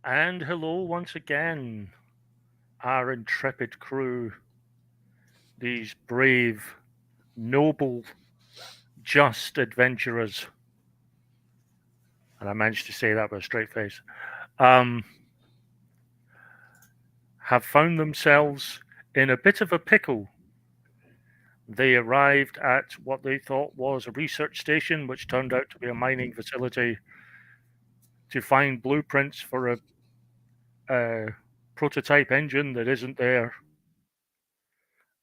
And hello once again, our intrepid crew, these brave, noble, just adventurers, and I managed to say that with a straight face, um, have found themselves in a bit of a pickle. They arrived at what they thought was a research station, which turned out to be a mining facility, to find blueprints for a prototype engine that isn't there.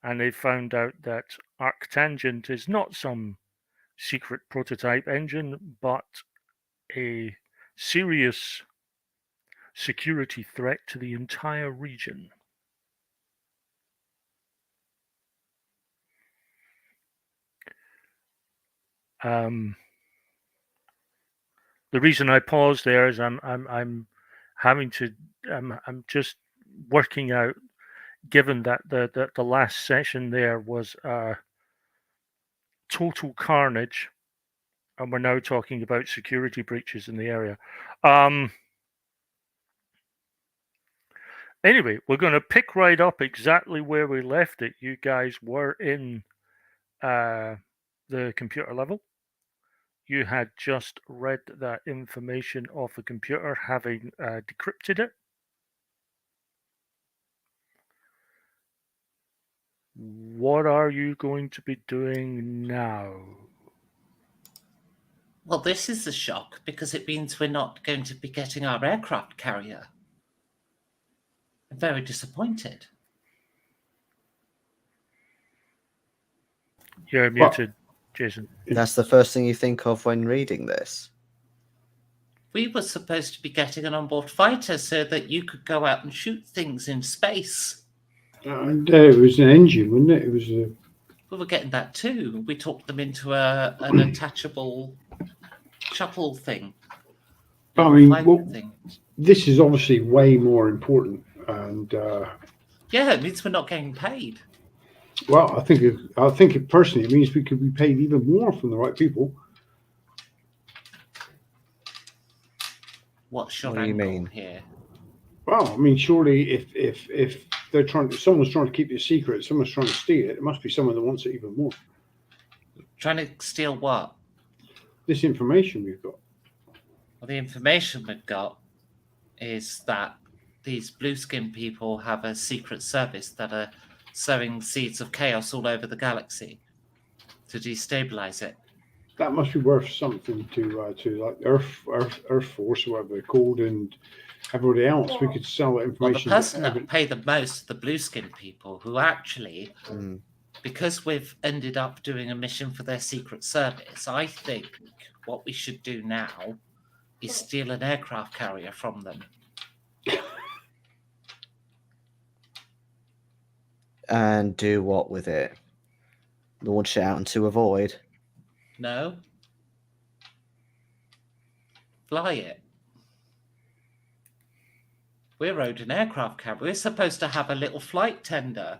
And they found out that Arctangent is not some secret prototype engine, but a serious security threat to the entire region. Um, the reason I pause there is I'm having to I'm just working out. Given that the last session there was total carnage, and we're now talking about security breaches in the area. Um, Anyway, we're going to pick right up exactly where we left it. You guys were in the computer level. You had just read that information off the computer, having decrypted it. What are you going to be doing now? Well, this is a shock because it means we're not going to be getting our aircraft carrier. I'm very disappointed. You're Well, muted, Jason. That's the first thing you think of when reading this. We were supposed to be getting an onboard fighter so that you could go out and shoot things in space. it was an engine, wasn't it? It was a. We were getting that too. We talked them into an attachable shuttle thing. I mean, Fighter thing. this is obviously way more important, and Yeah, it means we're not getting paid. well, I think it personally it means we could be paid even more from the right people. What's your What do you angle mean? here? Well, I mean, surely if they're someone's trying to keep it a secret, someone's trying to steal it, it must be someone that wants it even more. Trying to steal what? This information we've got. Well, the information we've got is that these blue skin people have a secret service that are sowing seeds of chaos all over the galaxy to destabilize it. That must be worth something to like Earth Force or whatever they're called, and everybody else. We could sell that Well, the information. person that will pay the most are the blue skin people who actually, Mm. because we've ended up doing a mission for their secret service, I think what we should do now is steal an aircraft carrier from them. And do what with it? Launch it out into a void? No? Fly it. We're owed an aircraft carrier. We're supposed to have a little flight tender,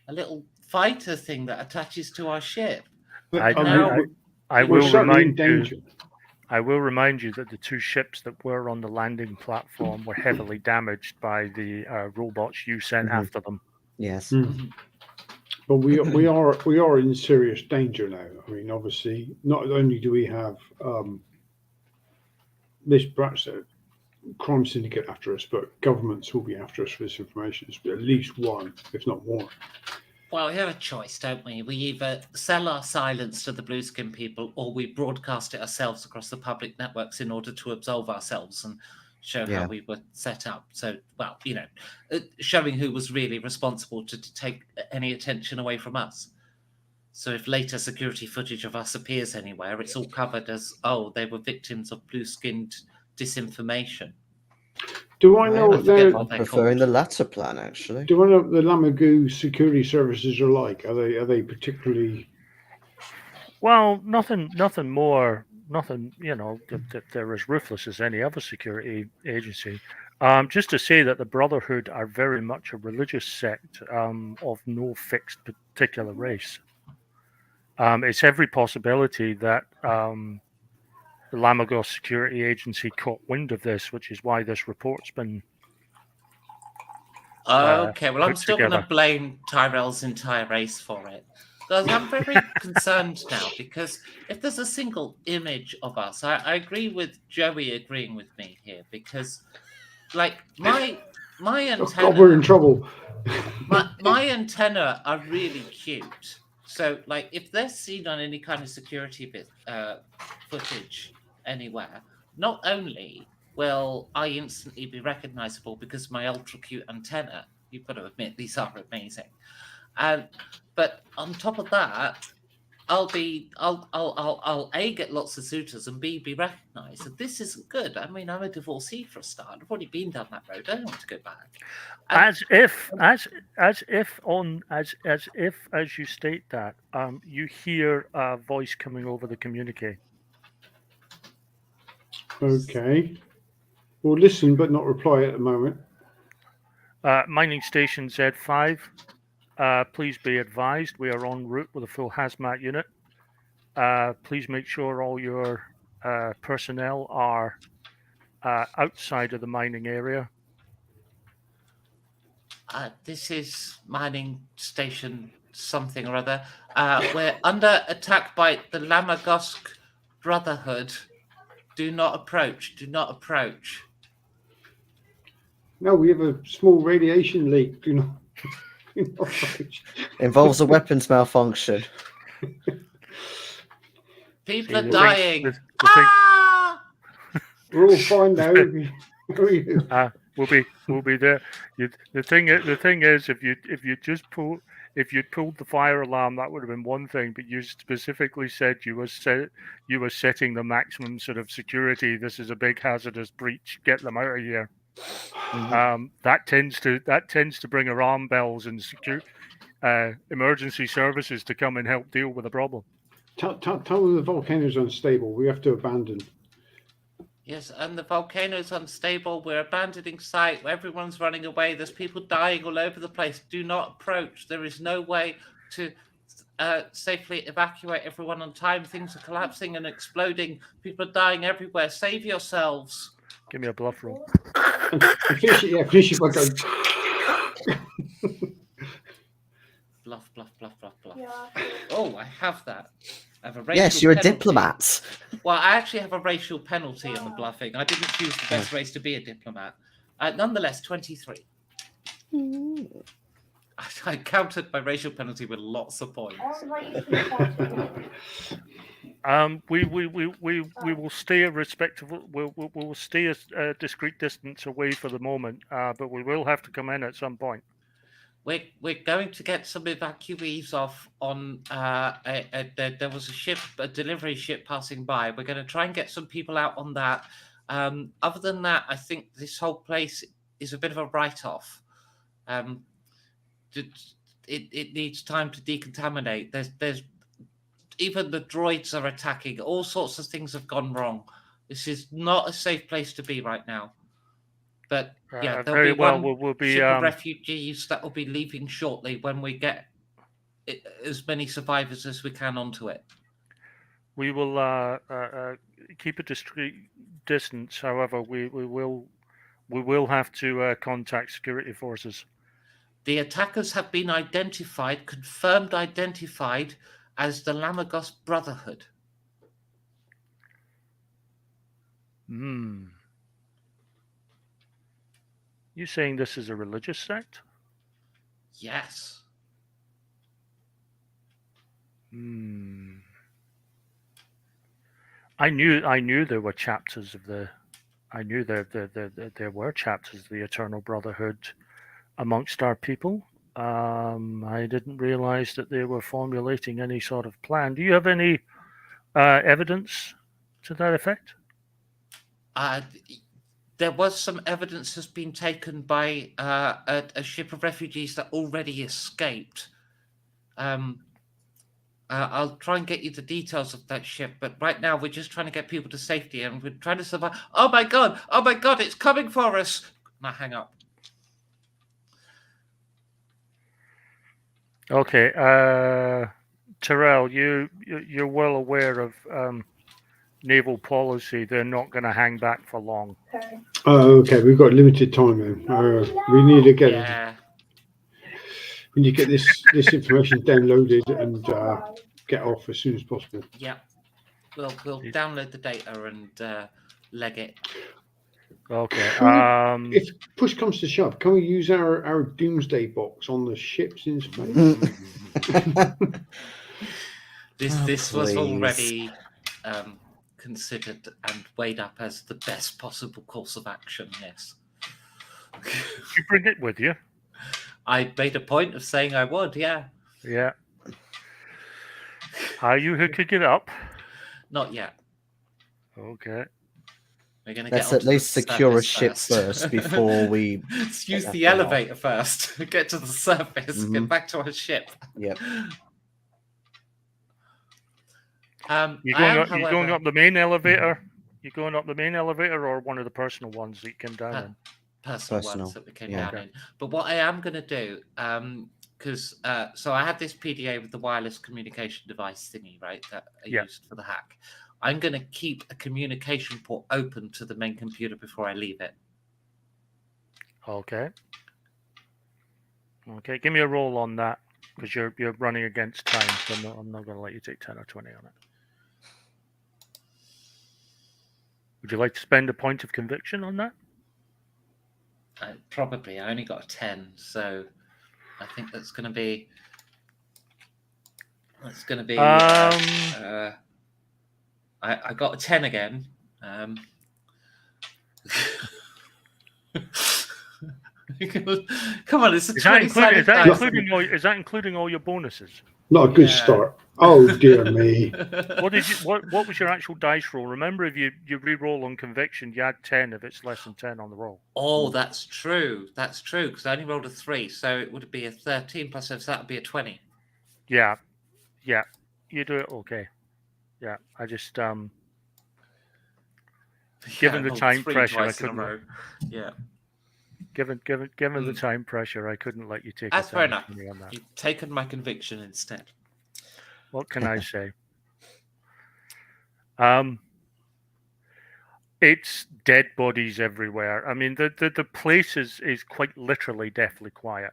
a little fighter thing that attaches to our ship. I we're will certainly in remind you. danger. I will remind you that the two ships that were on the landing platform were heavily damaged by the robots you sent Mhm. after them. Yes. Mm. But we are in serious danger now. I mean, obviously, not only do we have this perhaps a crime syndicate after us, but governments will be after us for this information. It's at least one, if not more. Well, we have a choice, don't we? We either sell our silence to the blue skin people or we broadcast it ourselves across the public networks in order to absolve ourselves and show Yeah. how we were set up. So, well, showing who was really responsible to take any attention away from us. So if later security footage of us appears anywhere, it's all covered as, oh, they were victims of blue-skinned disinformation. Do I know what forget they're? what I'm they're preferring called. the latter plan, actually. Do I know what the Lamagoo security services are like? Are they particularly? Well, nothing more, nothing. They're as ruthless as any other security agency. Just to say that the Brotherhood are very much a religious sect of no fixed particular race. It's every possibility that the Lamagos Security Agency caught wind of this, which is why this report's been Okay, well, I'm put still going to together. blame Tyrell's entire race for it. Because I'm very concerned now, because if there's a single image of us, I agree with Joey agreeing with me here, because, like, my Oh God, we're in antenna, trouble. my antenna are really cute. So, like, if they're seen on any kind of security footage anywhere, not only will I instantly be recognizable because of my ultra cute antenna, you've got to admit these are amazing, and but on top of that, I'll A, get lots of suitors, and B, be recognized. And this isn't good. I mean, I'm a divorcee for a start. I've already been down that road. I don't want to go back. And As if as you state that, you hear a voice coming over the communique. Okay. We'll listen but not reply at the moment. Mining Station Z5, please be advised we are en route with a full hazmat unit. Please make sure all your personnel are outside of the mining area. this is mining station something or other. We're under attack by the Lamagosk Brotherhood. Do not approach. Do not approach. No, we have a small radiation leak. Do not. Do not approach. Involves a weapons malfunction. People See, are the thing- dying. the thing- Ah! We're all fine now. How are you? We'll be there. The thing is, if you'd pulled the fire alarm, that would have been one thing. But you specifically said you were setting the maximum sort of security. This is a big hazardous breach. Get them out of here. That tends to bring alarm bells and emergency services to come and help deal with the problem. Tell them the volcano's unstable. We have to abandon. Yes, and the volcano's unstable. We're abandoning site. Everyone's running away. There's people dying all over the place. Do not approach. There is no way to safely evacuate everyone on time. Things are collapsing and exploding. People are dying everywhere. Save yourselves. Give me a bluff roll. And finish it by going. Bluff, bluff, bluff, bluff, bluff. Yeah. Oh, I have that. I have a racial Yes, you're a penalty. diplomat. Well, I actually have a racial penalty on the bluffing. I didn't choose the best race to be a diplomat. Nonetheless, 23. I countered my racial penalty with lots of points. We will stay a respectable. We'll stay a discreet distance away for the moment, but we will have to come in at some point. We're going to get some evacuees off on. There was a delivery ship passing by. We're going to try and get some people out on that. Other than that, I think this whole place is a bit of a write-off. It needs time to decontaminate. There's even the droids are attacking. All sorts of things have gone wrong. This is not a safe place to be right now. But yeah, there'll very be well. one We'll be ship of refugees that will be leaving shortly when we get as many survivors as we can onto it. we will keep a discreet distance. However, we will have to contact security forces. The attackers have been confirmed identified as the Lamagos Brotherhood. You saying this is a religious sect? Yes. I knew there were chapters of the. I knew there were chapters of the Eternal Brotherhood amongst our people. I didn't realize that they were formulating any sort of plan. Do you have any evidence to that effect? There was some evidence has been taken by a ship of refugees that already escaped. I'll try and get you the details of that ship, but right now we're just trying to get people to safety and we're trying to survive. Oh my god, it's coming for us. Now hang up. Okay, Terrell, you're well aware of naval policy, they're not going to hang back for long. Oh, okay. We've got limited time then. We need to get Yeah. we need to get this information downloaded and get off as soon as possible. Yeah. We'll download the data and leg it. Okay. If push comes to shove, can we use our doomsday box on the ships in space? This was please. already considered and weighed up as the best possible course of action. Yes. you bring it with you. I made a point of saying I would. Yeah. Yeah. Are you hooking it up? Not yet. Okay. We're going to Let's get at onto the least secure a surface ship first before we. Let's use that the thing off. elevator first. Get to the surface. Get Mhm. back to our ship. Yep. You're I going, am, you're going however, up the main elevator? You're going up the main elevator or one of the personal ones that you came down in? personal Personal, ones that we came yeah. down in. But what I am going to do, because so I had this PDA with the wireless communication device thingy, right, that I Yeah. used for the hack. I'm going to keep a communication port open to the main computer before I leave it. Okay. Okay, give me a roll on that because you're running against time. So I'm not going to let you take 10 or 20 on it. Would you like to spend a point of conviction on that? Probably. I only got a 10, so I think that's going to be. That's going to be. I got a 10 again. Come on, it's a Is that 20 including all your bonuses? Not a good Yeah. start. Oh dear me. What was your actual dice roll? Remember, if you re-roll on conviction, you add 10 if it's less than 10 on the roll. Oh, that's true. That's true, because I only rolled a 3, so it would be a 13 plus 7, so that would be a 20. Yeah, you do it okay. Yeah, I just given Yeah, I the rolled time 3 pressure, I twice in a couldn't. row. Yeah, Given the time pressure, I couldn't let you take. that's a fair 10 enough. on that. You've taken my conviction instead. What can I say? It's dead bodies everywhere. I mean, the place is quite literally deathly quiet.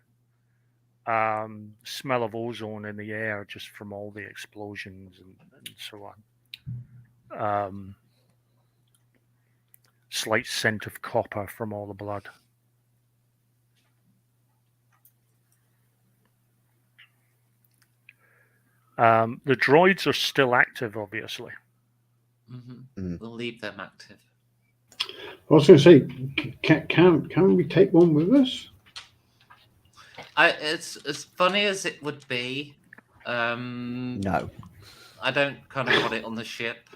Smell of ozone in the air just from all the explosions and so on. Slight scent of copper from all the blood. The droids are still active, obviously. We'll leave them active. I was going to say, can we take one with us? It's as funny as it would be. No. I don't kind of want it on the ship.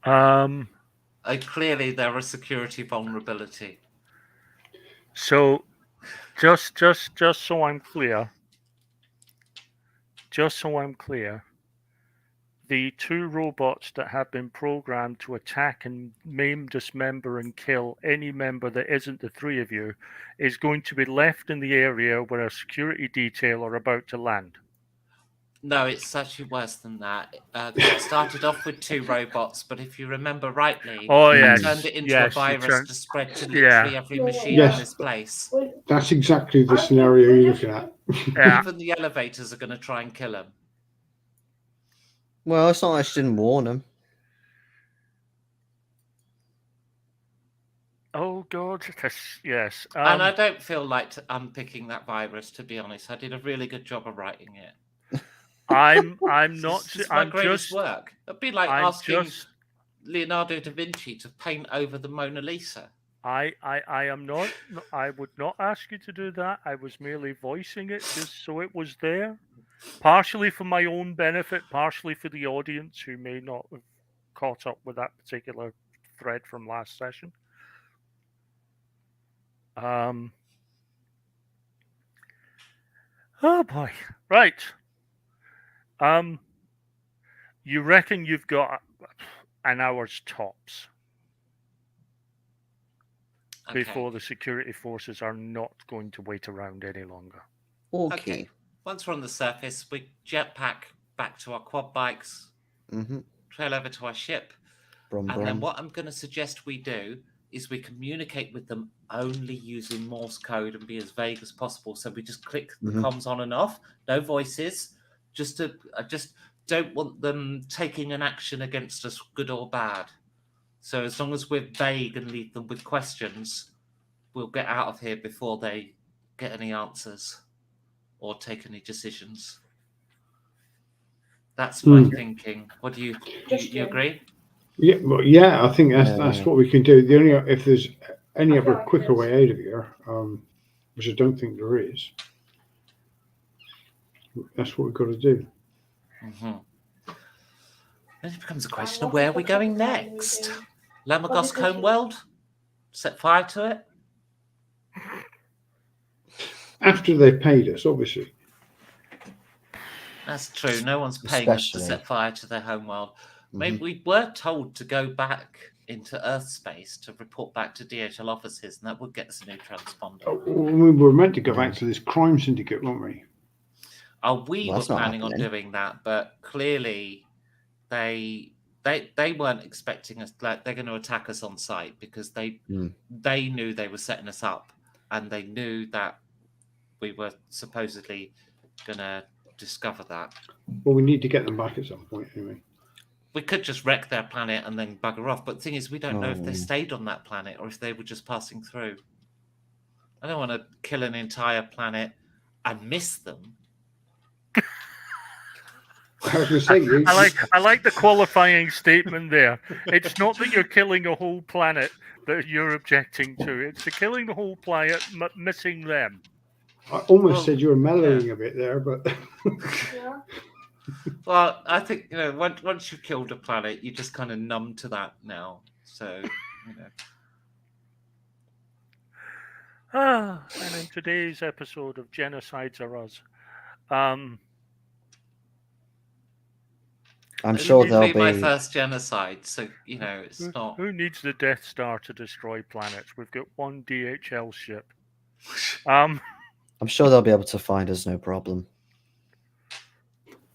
Clearly, there are security vulnerability. So, just so I'm clear, the 2 robots that have been programmed to attack and maim, dismember, and kill any member that isn't the 3 of you is going to be left in the area where a security detail are about to land. No, it's actually worse than that. It started off with 2 robots, but if you remember rightly, yes, it turned it into a virus to spread to Yeah. literally every machine Yes. in this place. That's exactly the scenario you're looking at. Yeah. Even the elevators are going to try and kill him. Well, it's not like she didn't warn him. Oh God, yes. And I don't feel like unpicking that virus, to be honest. I did a really good job of writing it. I'm not. It's my I'm greatest just. work. It'd be like I'm asking just. Leonardo da Vinci to paint over the Mona Lisa. I am not. I would not ask you to do that. I was merely voicing it just so it was there, partially for my own benefit, partially for the audience who may not have caught up with that particular thread from last session. Oh boy! Right. You reckon you've got an hour's tops before the security forces are not going to wait around any longer. Okay. Once we're on the surface, we jetpack back to our quad bikes. trail over to our ship. Brum, And then brum. what I'm going to suggest we do is we communicate with them only using Morse code and be as vague as possible. So we just click the Mhm. comms on and off, no voices. I just don't want them taking an action against us, good or bad. So as long as we're vague and leave them with questions, we'll get out of here before they get any answers or take any decisions. That's my thinking. What do you agree? Yeah, well, yeah, I think that's Yeah. what we can do. The only if there's any other quicker way out of here, which I don't think there is, that's what we've got to do. Mm-hmm. Then it becomes a question of where are we going next? Lamagos Homeworld? Set fire to it? After they've paid us, obviously. That's true. No one's paying us to Especially. set fire to their homeworld. Maybe Mhm. we were told to go back into Earth space to report back to DHL offices, and that would get us a new transponder. We were meant to go back to this crime syndicate, weren't we? We Well, were that's not planning on happening. doing that, but clearly they weren't expecting us. Like they're going to attack us on site because they knew they were setting us up, and they knew that we were supposedly going to discover that. Well, we need to get them back at some point, anyway. We could just wreck their planet and then bugger off. But the thing is, we don't know if they Oh. stayed on that planet or if they were just passing through. I don't want to kill an entire planet and miss them. I was going to say, I like the qualifying statement there. It's not that you're killing a whole planet that you're objecting to. It's the killing the whole planet, missing them. I almost Well, said you were mellowing a bit there, but Well, I think once you've killed a planet, you're just kind of numb to that now. So, And in today's episode of Genocides Are Us, I'm it'll sure be there'll my be. first genocide. So it's not. who needs the Death Star to destroy planets? We've got one DHL ship. I'm sure they'll be able to find us, no problem.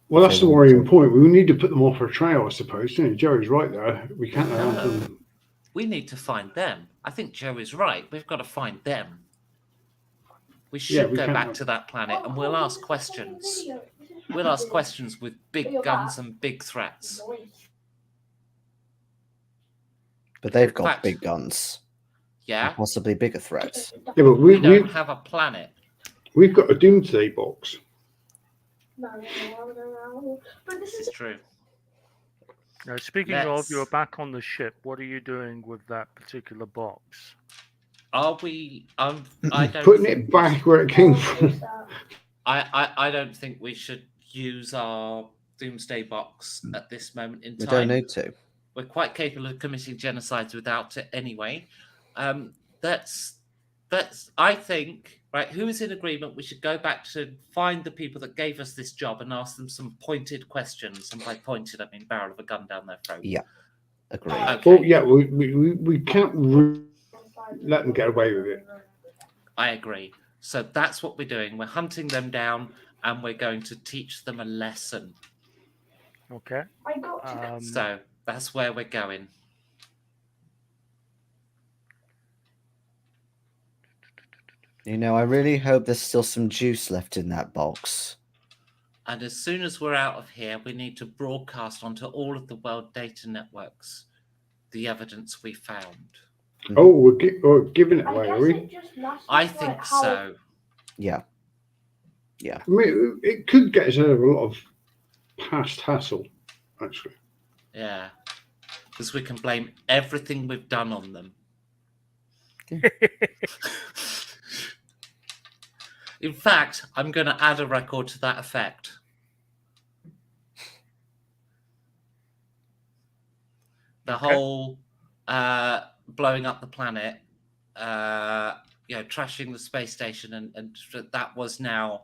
well, that's the worrying point. We need to put them off our trail, I suppose. Jerry's right there. We can't have them. We need to find them. I think Joe is right. We've got to find them. We should we go can't back have- to that planet and we'll ask questions. We'll ask questions with big guns and big threats. But they've In got fact- big guns. Yeah? And possibly bigger threats. Yeah, but We don't have a planet. we've got a doomsday box. This is true. Now, speaking of, you're back on the ship. What are you doing with that particular box? Are we? I don't Putting think it back where it came from. I don't think we should use our doomsday box at this moment in We time. don't need to. We're quite capable of committing genocides without it anyway. That's I think, right, who is in agreement we should go back to find the people that gave us this job and ask them some pointed questions, and by pointed I mean barrel of a gun down their throat. Yeah. Agree. Okay. Well, yeah, we can't let them get away with it. I agree. So that's what we're doing. We're hunting them down and we're going to teach them a lesson. Okay. So that's where we're going. I really hope there's still some juice left in that box. And as soon as we're out of here, we need to broadcast onto all of the world data networks the evidence we found. Oh, we're giving it away, are we? I think so. Yeah. I mean, it could get us out of a lot of past hassle, actually. Yeah. Because we can blame everything we've done on them. In fact, I'm going to add a record to that effect. The whole blowing up the planet, trashing the space station, and that was now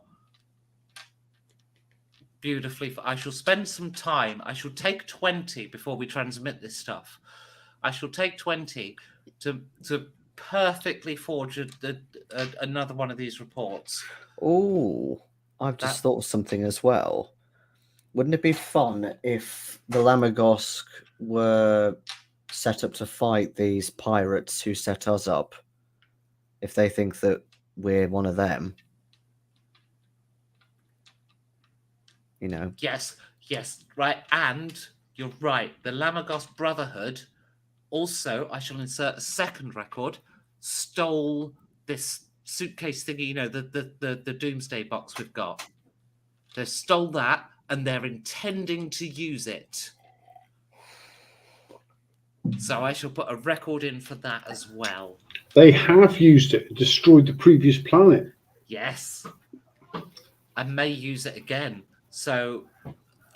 beautifully. I shall spend some time. I shall take 20 before we transmit this stuff. I shall take 20 to perfectly forge another one of these reports. Oh, I've just thought of something as well. Wouldn't it be fun if the Lamagosk were set up to fight these pirates who set us up? If they think that we're one of them, you know. Yes, right. And you're right. The Lamagos Brotherhood also, I shall insert a second record, stole this suitcase thingy, you know, the Doomsday box we've got. They stole that and they're intending to use it. So I shall put a record in for that as well. They have used it and destroyed the previous planet. Yes. I may use it again. So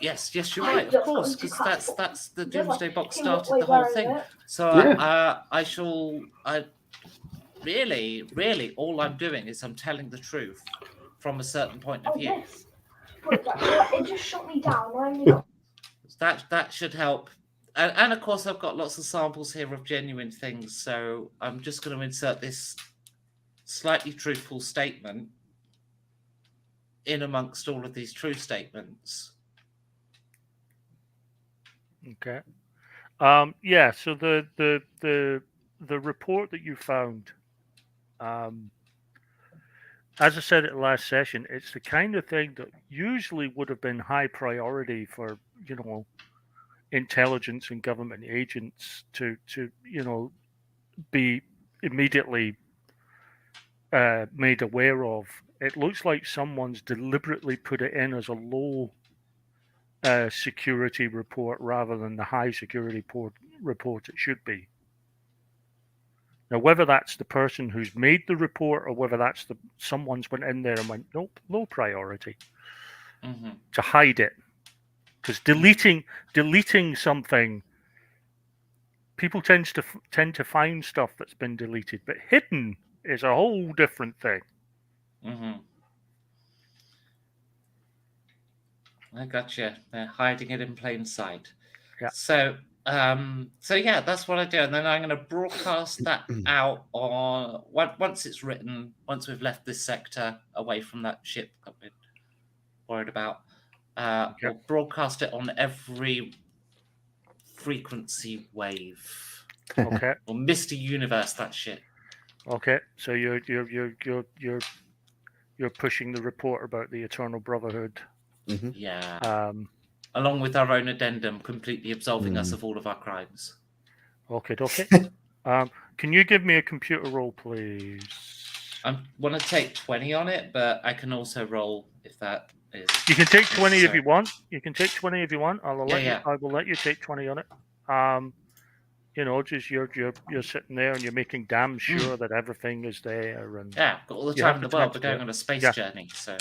yes, you're I right, of just course, wanted to because cut that's the just like, Doomsday box "Hey, look, started wait, the whole where is thing. it?" So Yeah. I really all I'm doing is I'm telling the truth from a certain point of Oh, view. this. But it just shut me down. I only got That should help. And of course I've got lots of samples here of genuine things, so I'm just going to insert this slightly truthful statement in amongst all of these true statements. Okay. Yeah. So the report that you found, as I said at the last session, it's the kind of thing that usually would have been high priority for intelligence and government agents to be immediately made aware of. It looks like someone's deliberately put it in as a low security report rather than the high security report it should be. Now, whether that's the person who's made the report or whether that's someone's went in there and went, nope, low priority, to hide it. Because deleting something, people tend to find stuff that's been deleted, but hidden is a whole different thing. I gotcha. They're hiding it in plain sight. Yeah. So yeah, that's what I do, and then I'm going to broadcast that out on once it's written. Once we've left this sector away from that ship that we're worried about, we'll broadcast it on every frequency wave. Okay. Or Mr. Universe, that shit. Okay. So you're pushing the report about the Eternal Brotherhood. Mm-hmm. Yeah. Along with our own addendum, completely absolving us of all of our crimes. Okay. Can you give me a computer roll, please? I want to take 20 on it, but I can also roll if that is. You can take 20 if necessary. you want. You can take 20 if you want. I will let you take 20 on it. Just you're sitting there and you're making damn sure that everything is there. And Yeah, got all the you time have in the to world. text We're going it. on a space Yeah. journey, so you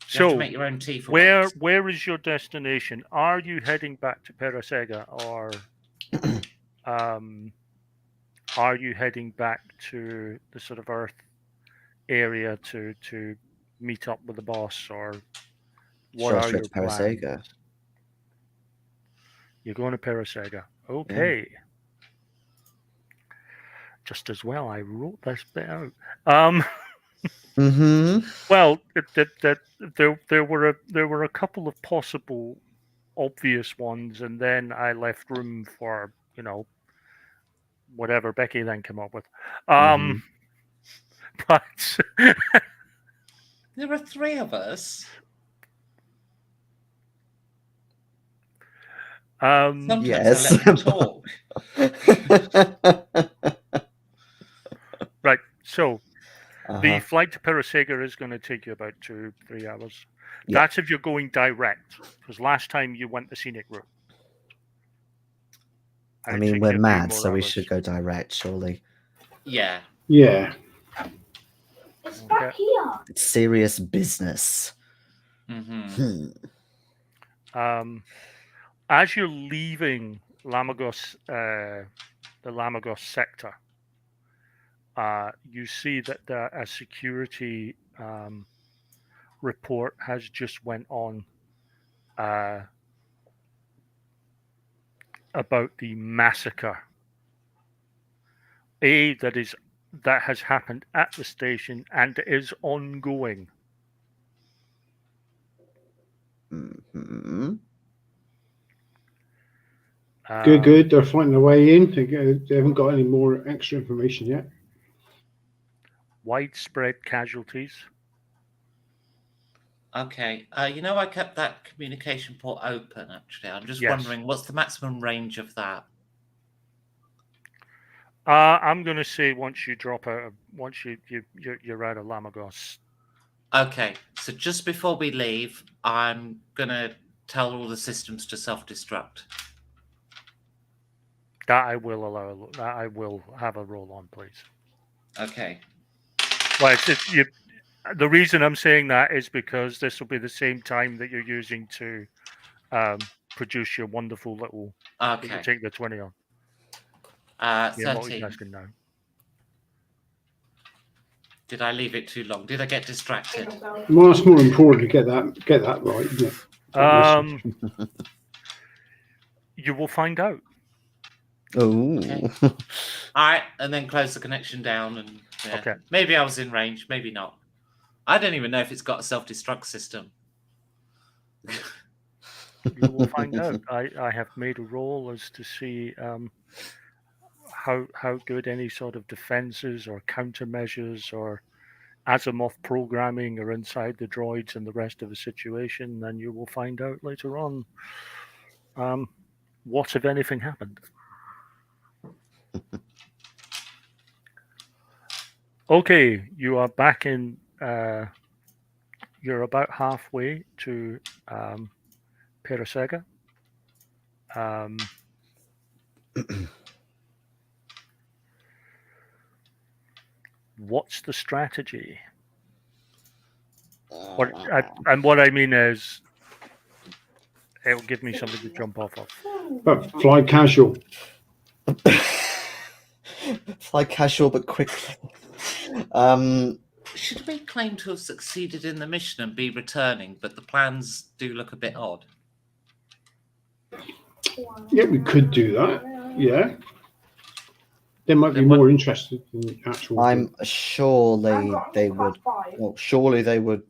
So have to make your own tea for where once. where is your destination? Are you heading back to Parasega, or are you heading back to the sort of Earth area to meet up with the boss, or what Sure, are straight your to Parasega. plans? You're going to Parasega. Okay. Just as well, I wrote this bit out. Well, there were a couple of possible obvious ones, and then I left room for whatever Becky then came up with. But There are 3 of us. Sometimes Yes. I let them talk. Right, so the flight to Parasega is going to take you about 2-3 hours. Yeah. That's if you're going direct, because last time you went the scenic route. I And it mean, took we're you a few mad, more so we hours. should go direct, surely. Yeah. Yeah. it's back here. It's serious business. As you're leaving Lamagos, the Lamagos sector, you see that a security report has just went on about the massacre that has happened at the station and is ongoing. Hmm. Good. They're fighting their way in. They haven't got any more extra information yet. Widespread casualties. Okay. I kept that communication port open. Actually, I'm just Yes. wondering what's the maximum range of that. I'm going to say once you're out of Lamagos. Okay. So just before we leave, I'm gonna tell all the systems to self-destruct. That I will allow. That I will have a roll on, please. Okay. Well, the reason I'm saying that is because this will be the same time that you're using to produce your wonderful little. You Okay. take the 20 on. You're 13. multitasking now. Did I leave it too long? Did I get distracted? Well, it's more important to get that right, isn't it? You will find out. Oh. Okay. All right, and then close the connection down. And Okay. Maybe I was in range, maybe not. I don't even know if it's got a self-destruct system. You will find out. I have made a roll as to see how good any sort of defenses or countermeasures or Asimov programming are inside the droids and the rest of the situation. And you will find out later on what, if anything, happened. Okay, you are back in. You're about halfway to Peresega. What's the strategy? What I mean is, it'll give me something to jump off of. But fly casual. Fly casual but quickly. Should we claim to have succeeded in the mission and be returning, but the plans do look a bit odd? Yeah, we could do that. Yeah. They might be Then what- more interested in actual. I'm sure they would. Well, surely they would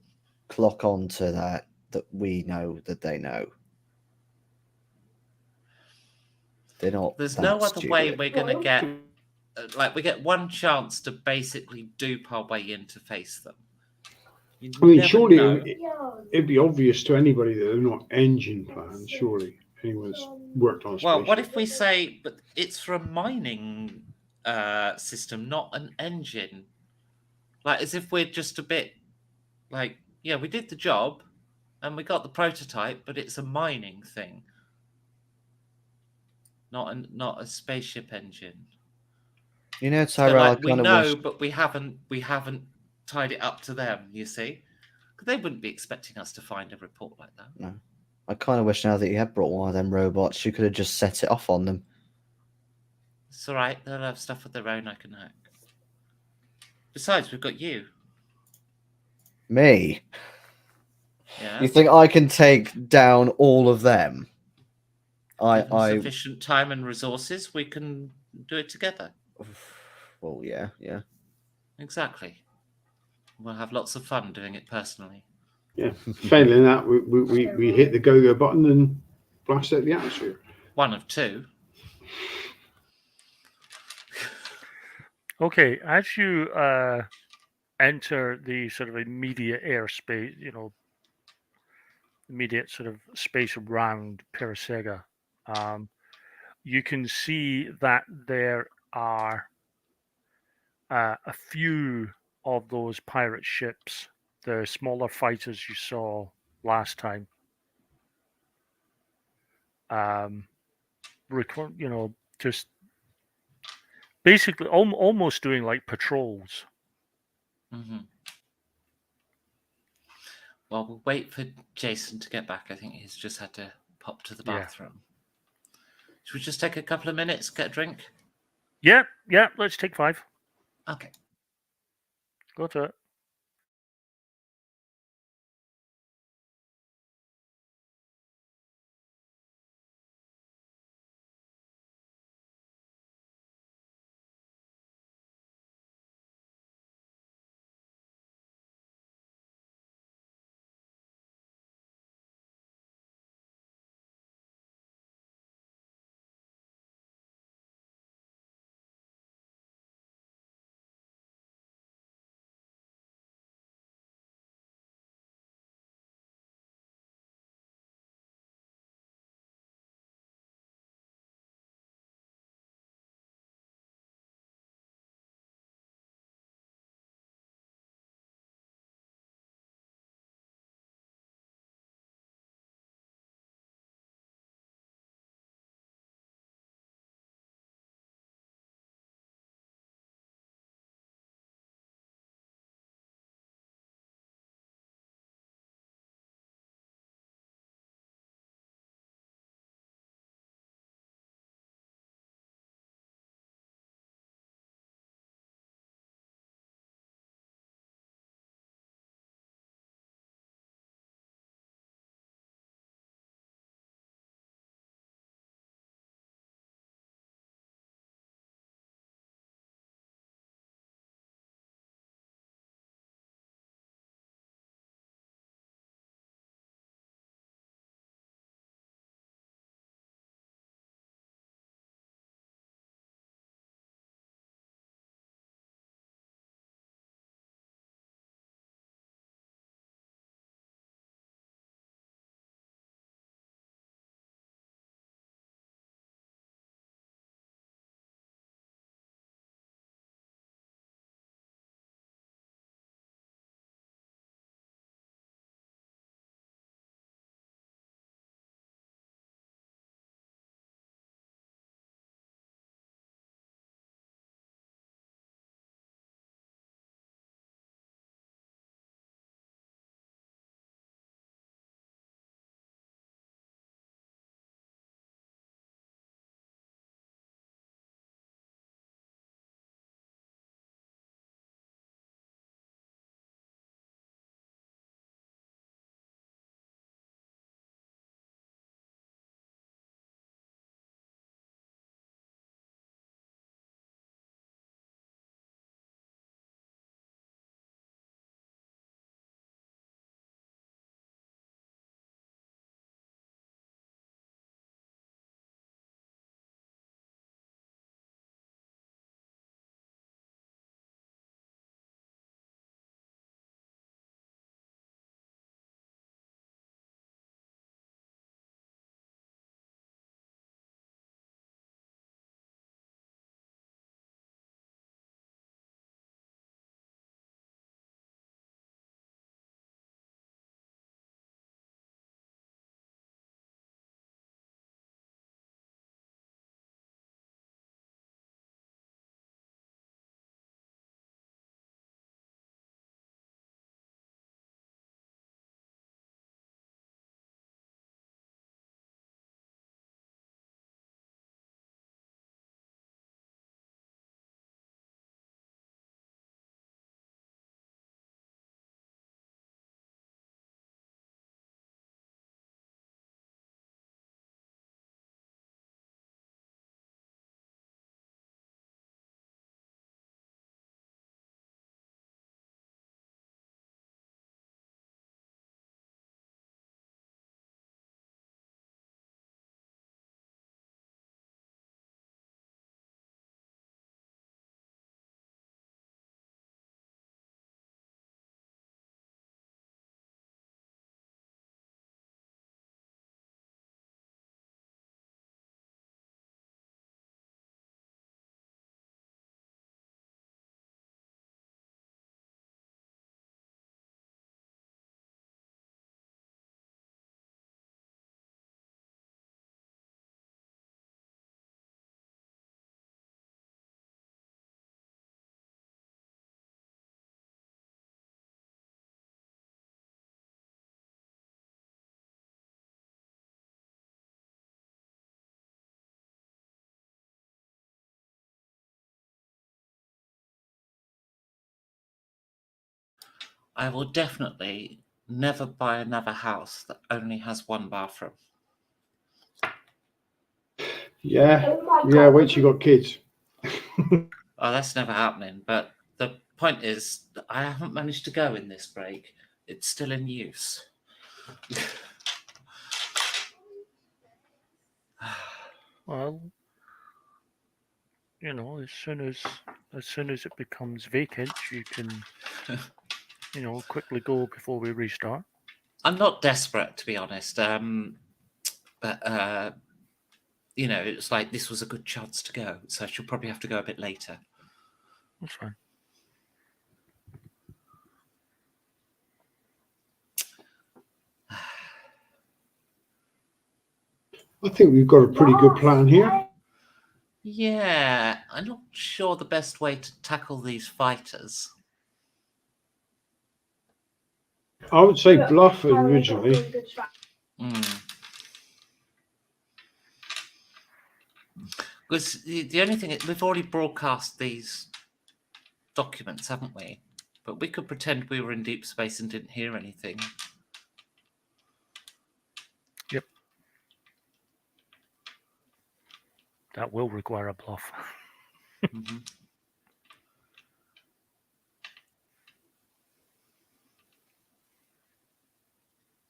clock on to that we know that they know. They're not. There's that no other way stupid. we're going to get... we get one chance to basically dupe our way in to face them. You I mean, never surely know. it'd be obvious to anybody that they're not engine plans. Surely anyone's worked on a Well, what spaceship. if we say, but it's for a mining system, not an engine? Like, as if we're just a bit like, yeah, we did the job and we got the prototype, but it's a mining thing, not a spaceship engine. You know, So, Tyrell, like, I we kind of know, wish. but we haven't tied it up to them. You see, 'cause they wouldn't be expecting us to find a report like that. No. I kind of wish now that you had brought one of them robots, you could have just set it off on them. It's all right. They'll have stuff of their own I can hack. Besides, we've got you. Me? Yeah. You think I can take down all of them? Given I. sufficient time and resources, we can do it together. Well, yeah. Exactly. We'll have lots of fun doing it personally. Yeah. Failing that, we hit the go-go button and blast out the atmosphere. One of two. Okay, as you enter the sort of immediate airspace, immediate sort of space around Peresega, you can see that there are a few of those pirate ships, the smaller fighters you saw last time. Just basically almost doing like patrols. Mm-hmm. Well, we'll wait for Jason to get back. I think he's just had to pop to the Yeah. bathroom. Should we just take a couple of minutes, get a drink? Yeah, let's take 5. Okay. Go to it. I will definitely never buy another house that only has one bathroom. Yeah, Oh my yeah. God. Wait till you got kids. Oh, that's never happening. But the point is, that I haven't managed to go in this break. It's still in use. Well, as soon as it becomes vacant, you can, quickly go before we restart. I'm not desperate, to be honest. But it's like this was a good chance to go, so I should probably have to go a bit later. That's fine. I think we've got a pretty good plan here. Yeah, I'm not sure the best way to tackle these fighters. I would say bluff originally. Because the only thing, we've already broadcast these documents, haven't we? But we could pretend we were in deep space and didn't hear anything. Yep. That will require a bluff. Mhm.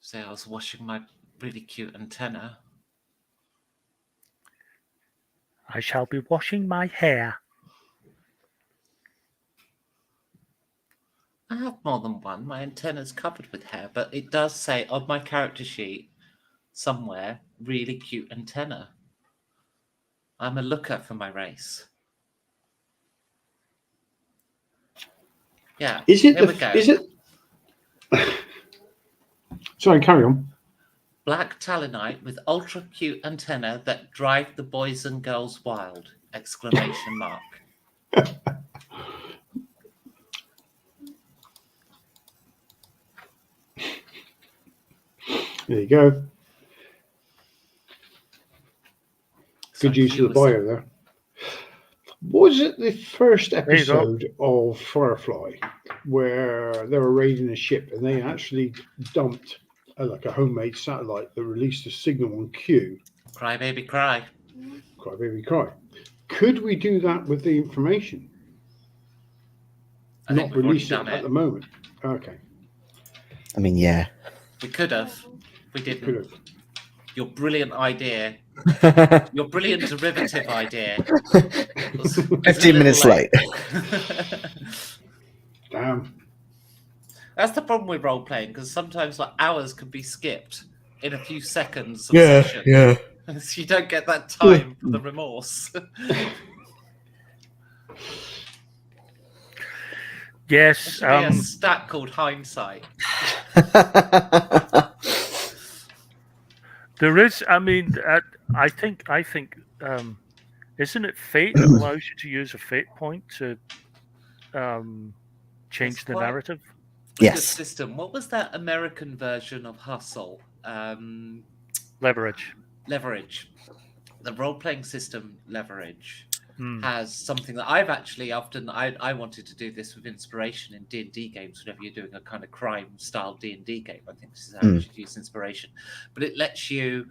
Say I was washing my really cute antenna. I shall be washing my hair. I have more than one. My antenna's covered with hair, but it does say on my character sheet somewhere, really cute antenna. I'm a looker for my race. Yeah. Is it? Here we go. Is it? Sorry, carry on. Black Talonite with ultra cute antenna that drive the boys and girls wild! Exclamation mark. There you go. So Good use he of the was- bio there. Was it the first you go. episode of Firefly where they were raiding a ship and they actually dumped like a homemade satellite that released a signal on Q? Cry baby cry. Cry baby cry. Could we do that with the information? I think Not we've already release it done at it. the moment. Okay, I mean, yeah. We could have. We didn't. could have. Your brilliant idea. Your brilliant derivative idea. was 15 a little minutes late. Damn. That's the problem with role playing, because sometimes like hours can be skipped in a few seconds of session. yeah. So you don't get that time for the remorse. There Yes. should be a stat called hindsight. There is. I mean, I think. Isn't it fate that allows you to use a fate point to change It's the quite- narrative? Good Yes. system. What was that American version of Hustle? Leverage. Leverage. The role-playing system Leverage Hmm. has something that I've actually often I wanted to do this with inspiration in D&D games whenever you're doing a kind of crime style D&D game. I think this is how you should use inspiration. But it lets you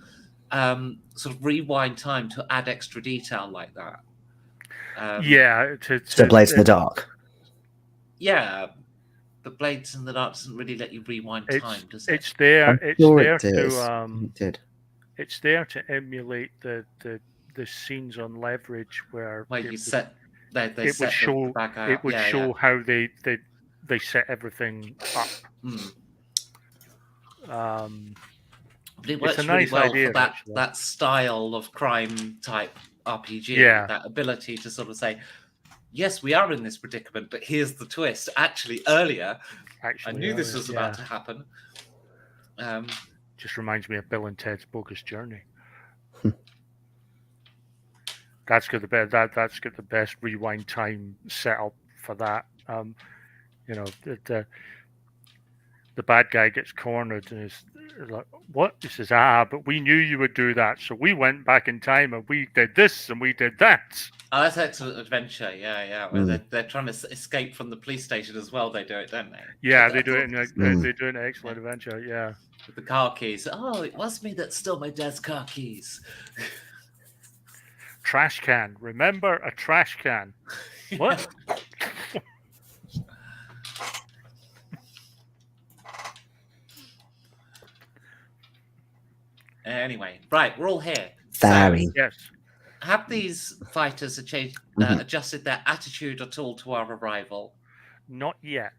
sort of rewind time to add extra detail like that. Yeah. So Blades in the Dark. Yeah. But Blades in the Dark doesn't really let you rewind time, does it? It's there. I'm It's sure there it did. to It did. it's there to emulate the scenes on Leverage where Where it you would- set they it would set the show bad guy it up. would Yeah, show yeah. how they set everything up. Mm. Um, But it It's works a really nice well idea, for that actually. that style of crime type RPG. Yeah. That ability to sort of say, yes, we are in this predicament, but here's the twist. Actually, earlier, actually, I knew this yeah, was about to happen. just reminds me of Bill and Ted's Bogus Journey. That's got the best rewind time setup for that. The bad guy gets cornered and is like, "What?" He says, "But we knew you would do that, so we went back in time and we did this and we did that." Oh, that's Excellent Adventure. Yeah. Where Mm. they're trying to escape from the police station as well. They do it, don't they? Yeah, they do it in Mm. they do it in Excellent Adventure. Yeah. With the car keys. Oh, it was me that stole my dad's car keys. Trash can. Remember a trash can. What? Anyway, right, we're all here. Very. Yes. Have these fighters Mhm. adjusted their attitude at all to our arrival? Not yet.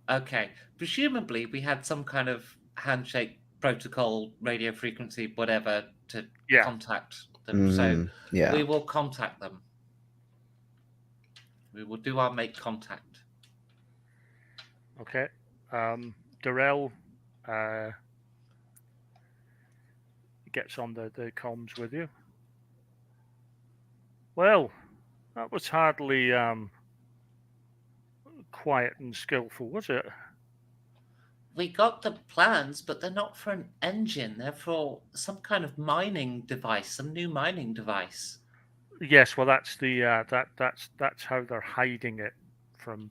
Okay. Presumably, we had some kind of handshake protocol, radio frequency, whatever, to Yeah. contact them. So Mm, yeah. we will contact them. We will do our make contact. Okay. Darrell gets on the comms with you. Well, that was hardly quiet and skillful, was it? We got the plans, but they're not for an engine. They're for some kind of mining device, some new mining device. Yes. Well, that's the that's how they're hiding it from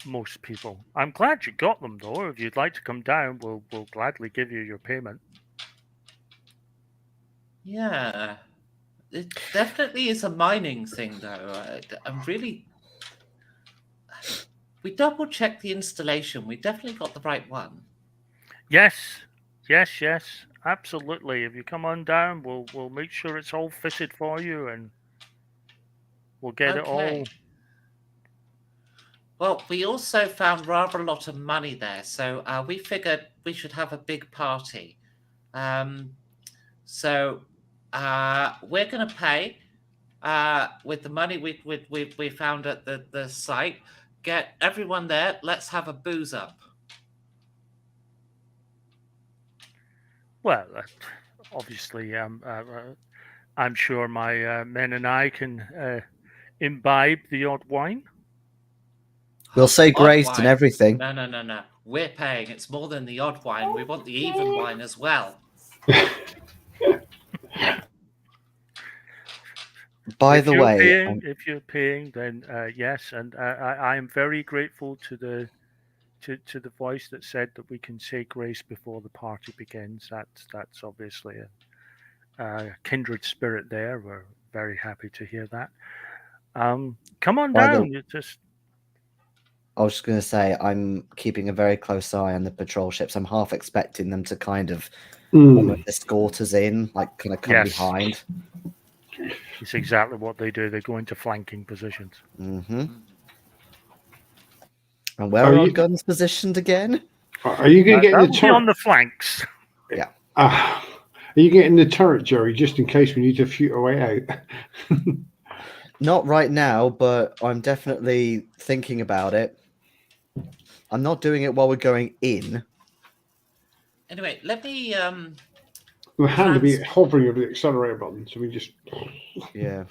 most people. I'm glad you got them, though. If you'd like to come down, we'll gladly give you your payment. Yeah. It definitely is a mining thing, though. I'm really. We double checked the installation. We definitely got the right one. Yes, absolutely. If you come on down, we'll make sure it's all fitted for you, and we'll get it all. Okay. Well, we also found rather a lot of money there, so we figured we should have a big party. So we're going to pay with the money we found at the site. Get everyone there. Let's have a booze up. Well, obviously, I'm sure my men and I can imbibe the odd wine. We'll say Odd grace wine. and everything. No. We're paying. It's more than the odd wine. We want the even wine as well. By If the you're way, paying, if you're paying, then yes, and I am very grateful to the voice that said that we can say grace before the party begins. That's obviously a kindred spirit there. We're very happy to hear that. Come on By the- down. You just I was just going to say, I'm keeping a very close eye on the patrol ships. I'm half expecting them to kind of almost escort us in, like kind of come Yes. behind. it's exactly what they do. They go into flanking positions. Hmm. And where Are are our you- guns positioned again? Are you going to get That in will the be on turret? the flanks. Are you getting the turret, Jerry, just in case we need to shoot our way out? Not right now, but I'm definitely thinking about it. I'm not doing it while we're going in. Anyway, let me. My hand will be hovering over the accelerator button, so we just. Yeah.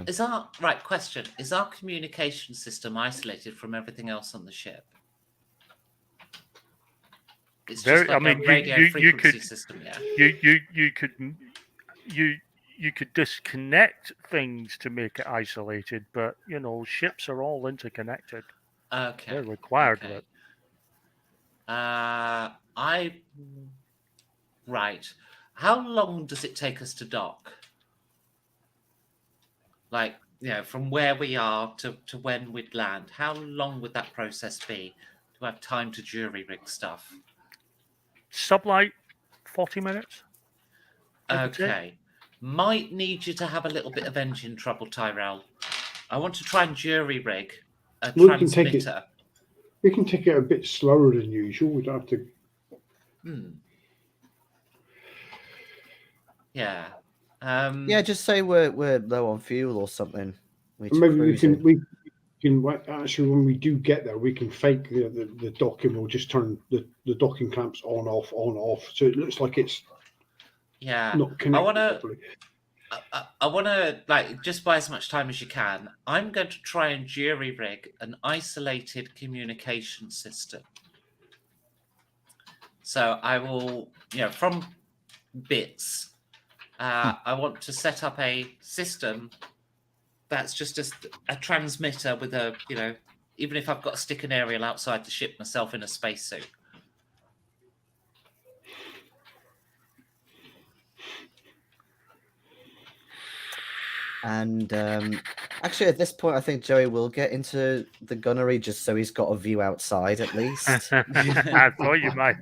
Is our right question? Is our communication system isolated from everything else on the ship? It's Very- just like I mean, a you- radio you frequency could- system, yeah. You could disconnect things to make it isolated, but ships are all interconnected. Okay. They're required of okay. it. Right. How long does it take us to dock? Like, from where we are to when we'd land. How long would that process be to have time to jury rig stuff? Sublight, 40 minutes. Okay. Might need you to have a little bit of engine trouble, Tyrell. I want to try and jury rig a We can take it. transmitter. We can take it a bit slower than usual. We don't have to. Yeah. Yeah, just say we're low on fuel or something. We're Maybe we cruising. can actually, when we do get there, we can fake the docking. We'll just turn the docking clamps on off, so it looks like it's Yeah. not connected properly. I want to just buy as much time as you can. I'm going to try and jury rig an isolated communication system. So I will, from bits, I want to set up a system that's just a transmitter with a, even if I've got to stick an aerial outside the ship myself in a spacesuit. And actually, at this point, I think Joey will get into the gunnery just so he's got a view outside at least. I thought you might.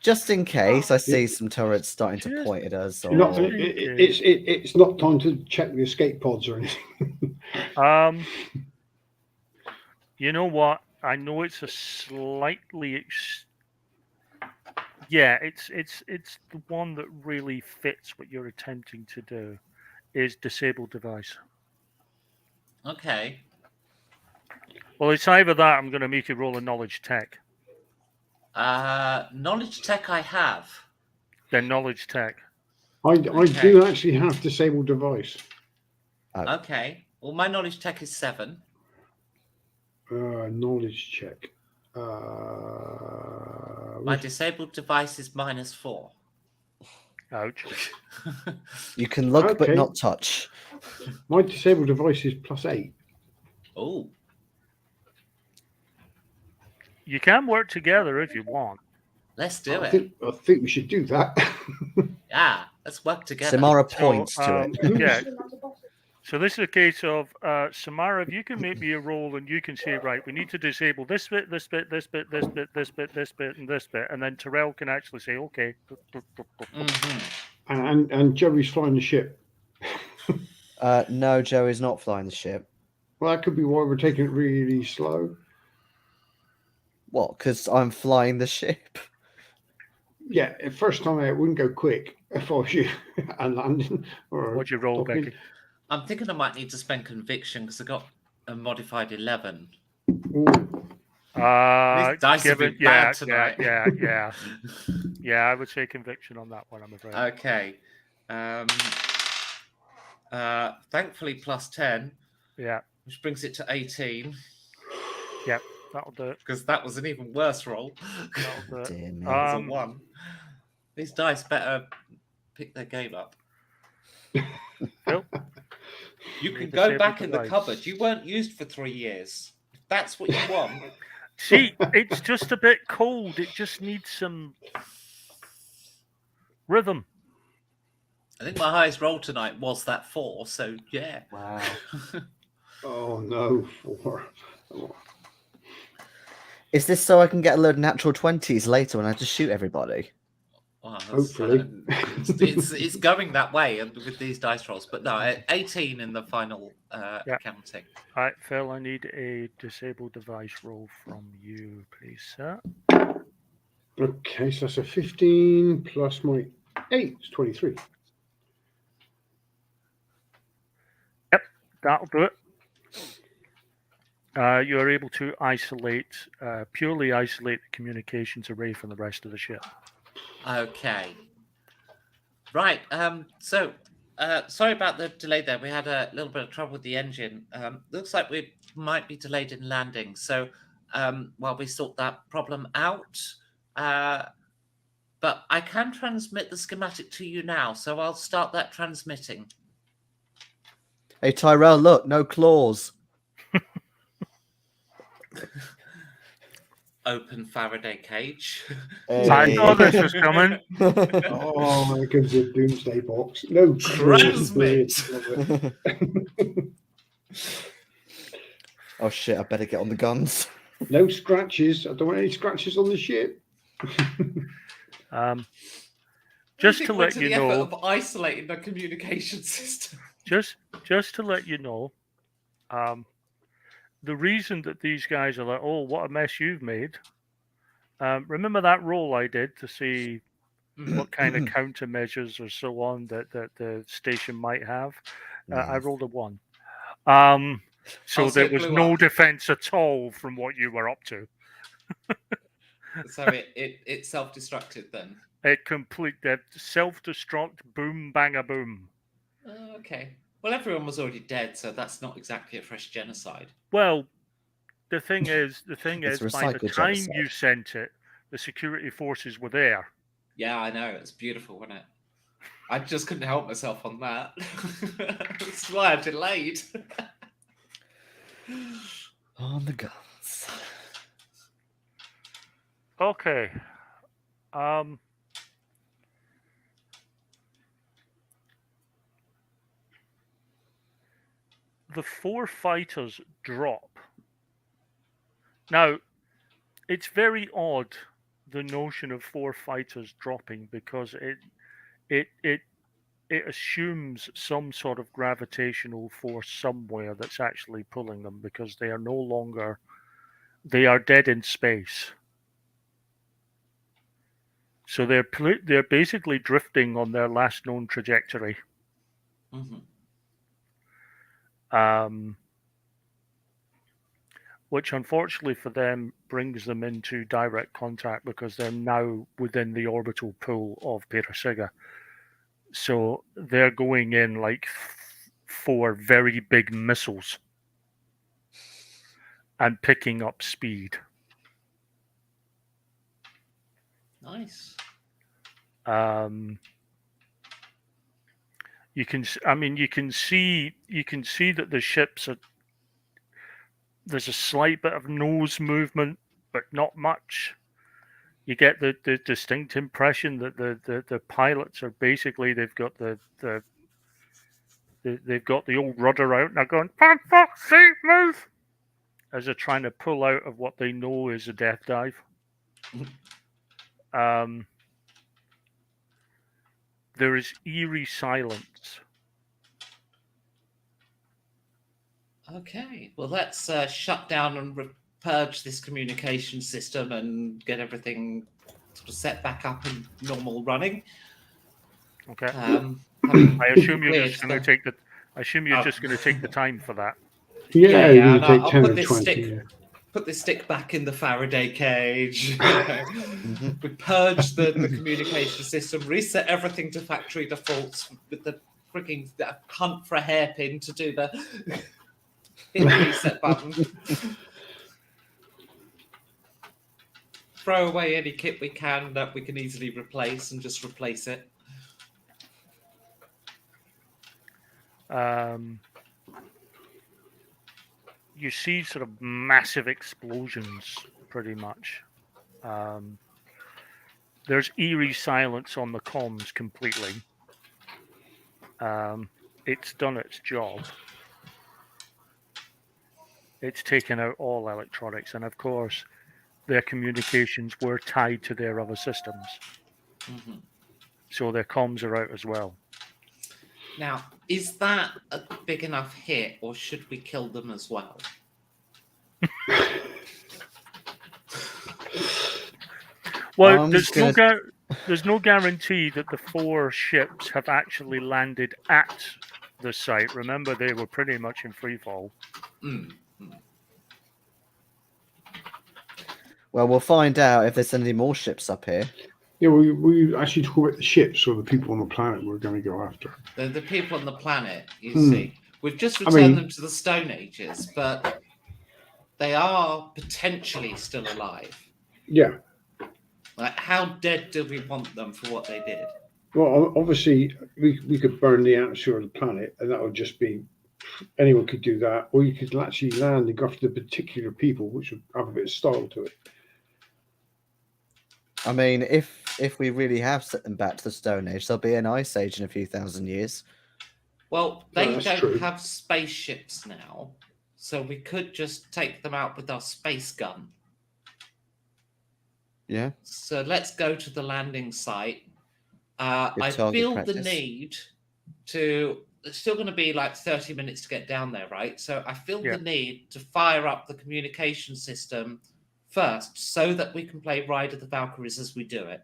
Just in case I see some turrets starting to point at us. Or... Not, it's not time to check the escape pods or anything. You know what? I know it's a slightly. Yeah, it's the one that really fits what you're attempting to do. Is disable device. Okay. Well, it's either that. I'm going to make you roll a knowledge tech. Knowledge tech I have. Then knowledge tech. I do actually have disable device. Okay. Well, my knowledge tech is 7. Knowledge check. My disabled device is -4. Ouch. You can look but Okay. not touch. My disabled device is +8. Oh. You can work together if you want. Let's do I it. think we should do that. Yeah, let's work together. Samara So, points to it. Yeah. So this is a case of Samara. If you can make me a roll and you can say, right, we need to disable this bit, this bit, this bit, this bit, this bit, this bit, and this bit, and then Terrell can actually say, okay. and Joey's flying the ship. No, Joey's not flying the ship. Well, that could be why we're taking it really slow. What? Because I'm flying the ship. Yeah, first time out, it wouldn't go quick if I was you and landing. Or What'd you roll, docking. Becky? I'm thinking I might need to spend conviction because I got a modified 11. Ooh. These dice have been bad tonight. Yeah. I would say conviction on that one, I'm afraid. Okay. Thankfully, +10, Yeah, which brings it to 18. that'll do it. Because that was an even worse roll. That'll do it. Dear me. It was a Um, 1. These dice better pick their game up. Phil? You can Need to go save back the in the dice. cupboard. You weren't used for 3 years. If that's what you want. See, it's just a bit cold. It just needs some rhythm. I think my highest roll tonight was that 4. So yeah. Wow. Oh no, 4. Is this so I can get a load of natural 20s later when I just shoot everybody? Wow, that's, Hopefully. it's going that way with these dice rolls. But no, 18 in the final counting. All right, Phil, I need a disabled device roll from you, please, sir. Okay, so that's a 15 plus my 8, it's 23. That'll do it. You are able to purely isolate the communications array from the rest of the ship. Okay. Right. So, sorry about the delay there. We had a little bit of trouble with the engine. Looks like we might be delayed in landing. So, while we sort that problem out, but I can transmit the schematic to you now. So I'll start that transmitting. Hey, Tyrell, look, no claws. Open Faraday cage. I thought this was coming. Oh, here comes the doomsday box. No, Transmit. Oh shit, I better get on the guns. No scratches. I don't want any scratches on the ship. Just to let you know, of isolating the communication system. just to let you know, the reason that these guys are like, oh, what a mess you've made. Remember that roll I did to see what kind of countermeasures or so on that the station might have? I rolled a 1. So there was no defense at all from what you were up to. So it self-destructed then. It that self-destruct, boom, bang, boom. Okay. Well, everyone was already dead, so that's not exactly a fresh genocide. Well, the thing is, by the recycled time genocide. you sent it, the security forces were there. Yeah, I know. It's beautiful, wasn't it? I just couldn't help myself on that. That's why I delayed. On the guns. Okay. The 4 fighters drop. Now, it's very odd, the notion of 4 fighters dropping, because it assumes some sort of gravitational force somewhere that's actually pulling them, because they are no longer, they are dead in space. So they're basically drifting on their last known trajectory. Mhm. Which unfortunately for them brings them into direct contact, because they're now within the orbital pool of Perasiga. So they're going in like 4 very big missiles and picking up speed. Nice. You can see that the ships are. There's a slight bit of nose movement, but not much. You get the distinct impression that the pilots are basically, they've got the old rudder out and they're going, "For fuck's sake, move!" as they're trying to pull out of what they know is a death dive. There is eerie silence. Okay, well, let's shut down and purge this communication system and get everything sort of set back up and normal running. Okay. Having I assume you're cleared just going to the- take the. I assume you're just going to take the time for that. Yeah, yeah, you and take I'll 10 put or this 20. stick- Yeah. Put this stick back in the Faraday cage. We purge the communication system, reset everything to factory defaults with the freaking hunt for a hairpin to do the hit the reset button. Throw away any kit we can that we can easily replace and just replace it. You see sort of massive explosions, pretty much. There's eerie silence on the comms completely. It's done its job. It's taken out all electronics, and of course, their communications were tied to their other systems. Mhm. So their comms are out as well. Now, is that a big enough hit, or should we kill them as well? Well, I'm there's just there's no guarantee that the 4 ships have actually landed at the site. Remember, they were pretty much in free fall. Well, we'll find out if there's any more ships up here. Yeah, we actually talk about the ships or the people on the planet we're going to go after. The people on the planet, you Hmm. see. We've just I returned mean- them to the Stone Ages, but they are potentially still alive. Yeah. Like, how dead do we want them for what they did? Well, obviously, we could burn the atmosphere of the planet, and that would just be anyone could do that, or you could actually land and go after the particular people, which would have a bit of style to it. I mean, if we really have set them back to the Stone Age, there'll be an ice age in a few thousand years. Well, Well, they that's don't true. have spaceships now, so we could just take them out with our space gun. Yeah. So let's go to the landing site. I target feel the practice. need to. It's still going to be like 30 minutes to get down there, right? So I feel Yeah. the need to fire up the communication system first so that we can play Ride of the Valkyries as we do it.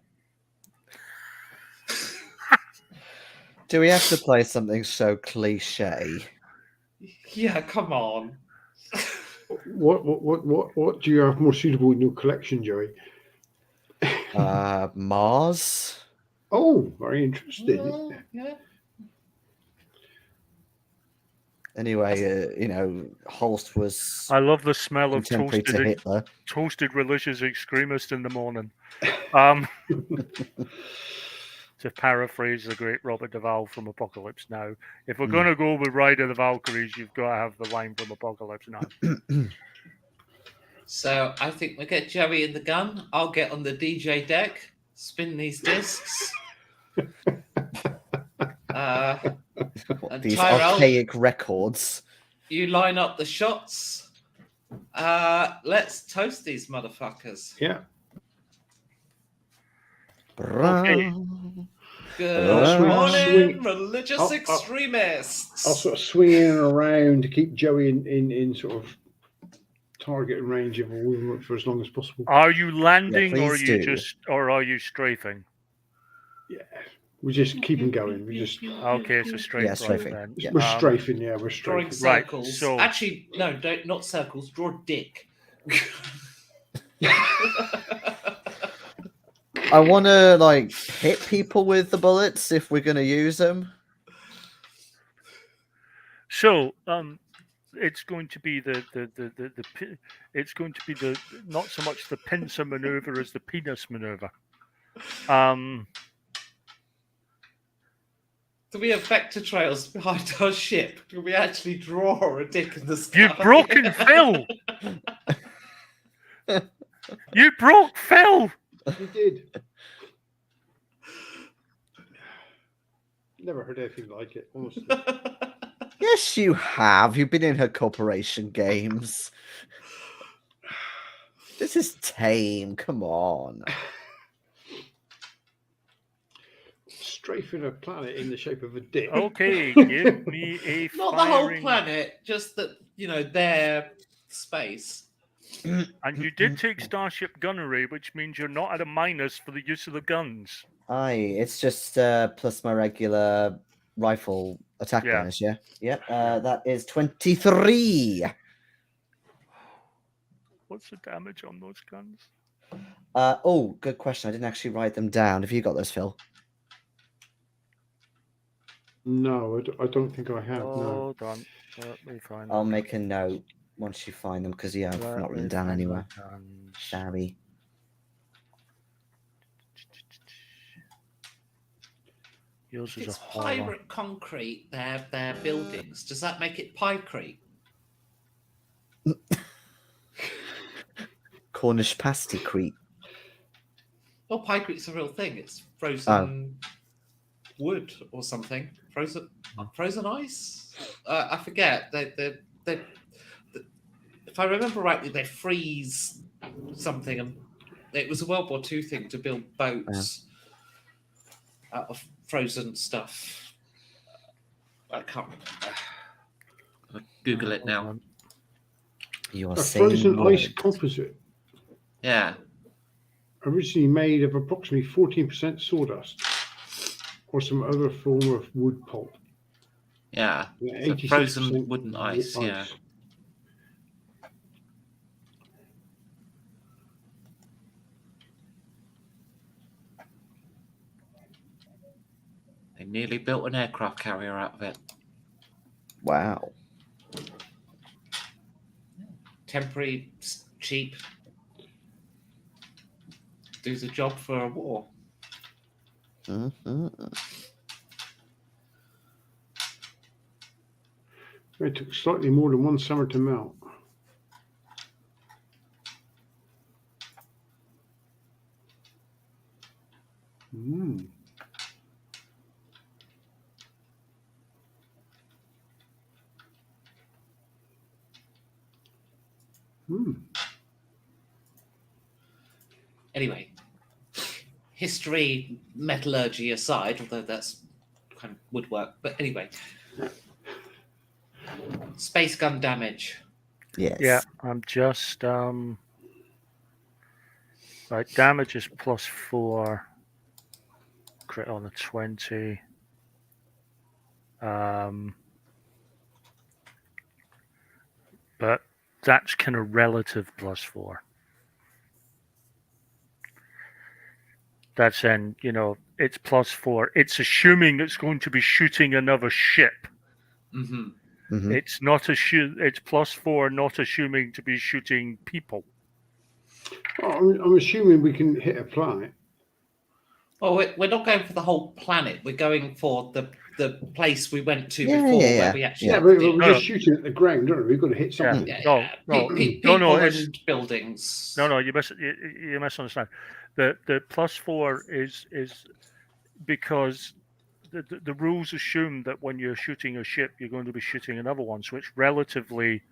Do we have to play something so cliche? Yeah, come on. What do you have more suitable in your collection, Joey? Mars? Oh, very interesting. Well, yeah. Anyway, Holst was I love the smell of contemporary to Hitler. toasted religious extremist in the morning. Um, to paraphrase the great Robert Duvall from Apocalypse Now. If we're Hmm. going to go with Ride of the Valkyries, you've got to have the line from Apocalypse Now. So I think we'll get Joey in the gun. I'll get on the DJ deck, spin these discs. And These Tyrell, archaic records. you line up the shots. Let's toast these motherfuckers. Yeah. Okay. Good I'll morning, swing- religious I'll- extremists. I'll sort of swing in and around to keep Joey in sort of target range of a movement for as long as possible. Are you landing, or are please you do. or are you strafing? Yeah. We just keep him going. We just Okay, it's a strafe. Yeah, right strafing. then. Yeah. we're Um, strafing. Yeah, we're Drawing strafing. Right, circles. so- Actually, no, don't, not circles. Draw dick. I want to like hit people with the bullets if we're going to use them. So, it's going to be it's going to be the not so much the pincer maneuver as the penis maneuver. Do we have vector trails behind our ship? Do we actually draw a dick in the sky? You've broken Phil. You broke Phil. We did. Never heard anything like it. Honestly. Yes, you have. You've been in her corporation games. This is tame. Come on. Strafing a planet in the shape of a dick. Okay, give me a Not the whole firing- planet, just that, their space. And you did take Starship gunnery, which means you're not at a minus for the use of the guns. Aye, it's just plus my regular rifle attack Yeah. bonus, yeah? Yep, that is 23. What's the damage on those guns? Oh, good question. I didn't actually write them down. Have you got those, Phil? No, I don't think I have. No. Hold on. Let me find I'll them. make a note once you find them because, yeah, I've Let not me written down find my anywhere. guns. Sorry. Yours is It's a horror. pirate concrete, their buildings. Does that make it Pycrete? Cornish pasty Crete. Well, Pycrete's a real thing. It's frozen wood or something. Frozen ice? I forget. They, if I remember rightly, they freeze something. And it was a World War II thing to build boats out of frozen stuff. I can't remember. I'll Google it now. You are A saying frozen ice words. composite, Yeah. originally made of approximately 14% sawdust or some other form of wood pulp. Yeah. Yeah, So 86% frozen wooden ice, yeah. They nearly built an aircraft carrier out of it. Wow. Temporary, cheap. Do the job for a war. Mhm. It took slightly more than one summer to melt. Mm. Mm. Anyway, history, metallurgy aside, although that's kind of woodwork, but anyway, space gun damage. Yes. Yeah, I'm just right. Damage is +4. Crit on a 20. But that's kind of relative +4. That's in, it's +4. It's assuming it's going to be shooting another ship. Mm-hmm. Mhm. It's not it's +4, not assuming to be shooting people. Oh, I'm assuming we can hit a planet. Well, we're not going for the whole planet. We're going for the place we went to Yeah, before, yeah, where yeah. we actually. Yeah, had but the we're deal. No, just shooting at the ground, aren't we? We've got to hit something. Yeah, No, yeah. no, People no, it's- and buildings. No, you misunderstand. The +4 is because the rules assume that when you're shooting a ship, you're going to be shooting another one. So it's relatively,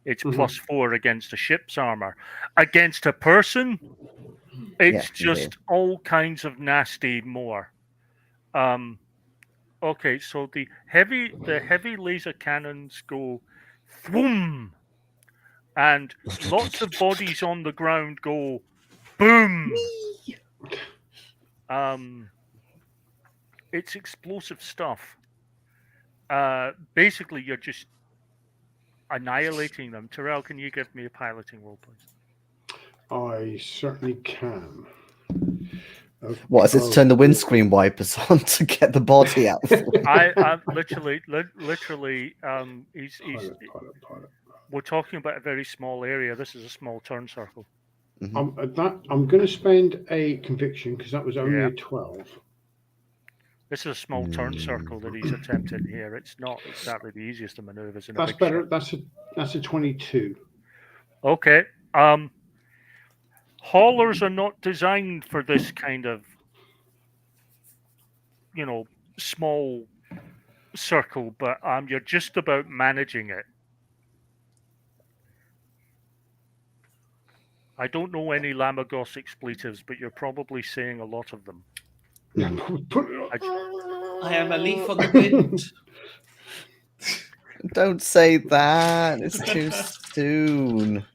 it's Mhm. +4 against a ship's armor. Against a person, it's Yeah, just all kinds of nasty more. Okay, so the heavy laser cannons go thwoom, and lots of bodies on the ground go boom. It's explosive stuff. Basically, you're just annihilating them. Terrell, can you give me a piloting roll, please? I certainly can. Okay. What is it to turn the windscreen wipers on to get the body out? I'm literally. Pilot. We're talking about a very small area. This is a small turn circle. At that, I'm going to spend a conviction because that was only Yeah. a 12. This is a small turn circle that he's attempting here. It's not exactly the easiest of maneuvers in a That's big better. ship. That's a 22. Okay. Haulers are not designed for this kind of, small circle, but you're just about managing it. I don't know any Lamagos expletives, but you're probably saying a lot of them. Put it on. I am a leaf on the wind. Don't say that. It's too soon.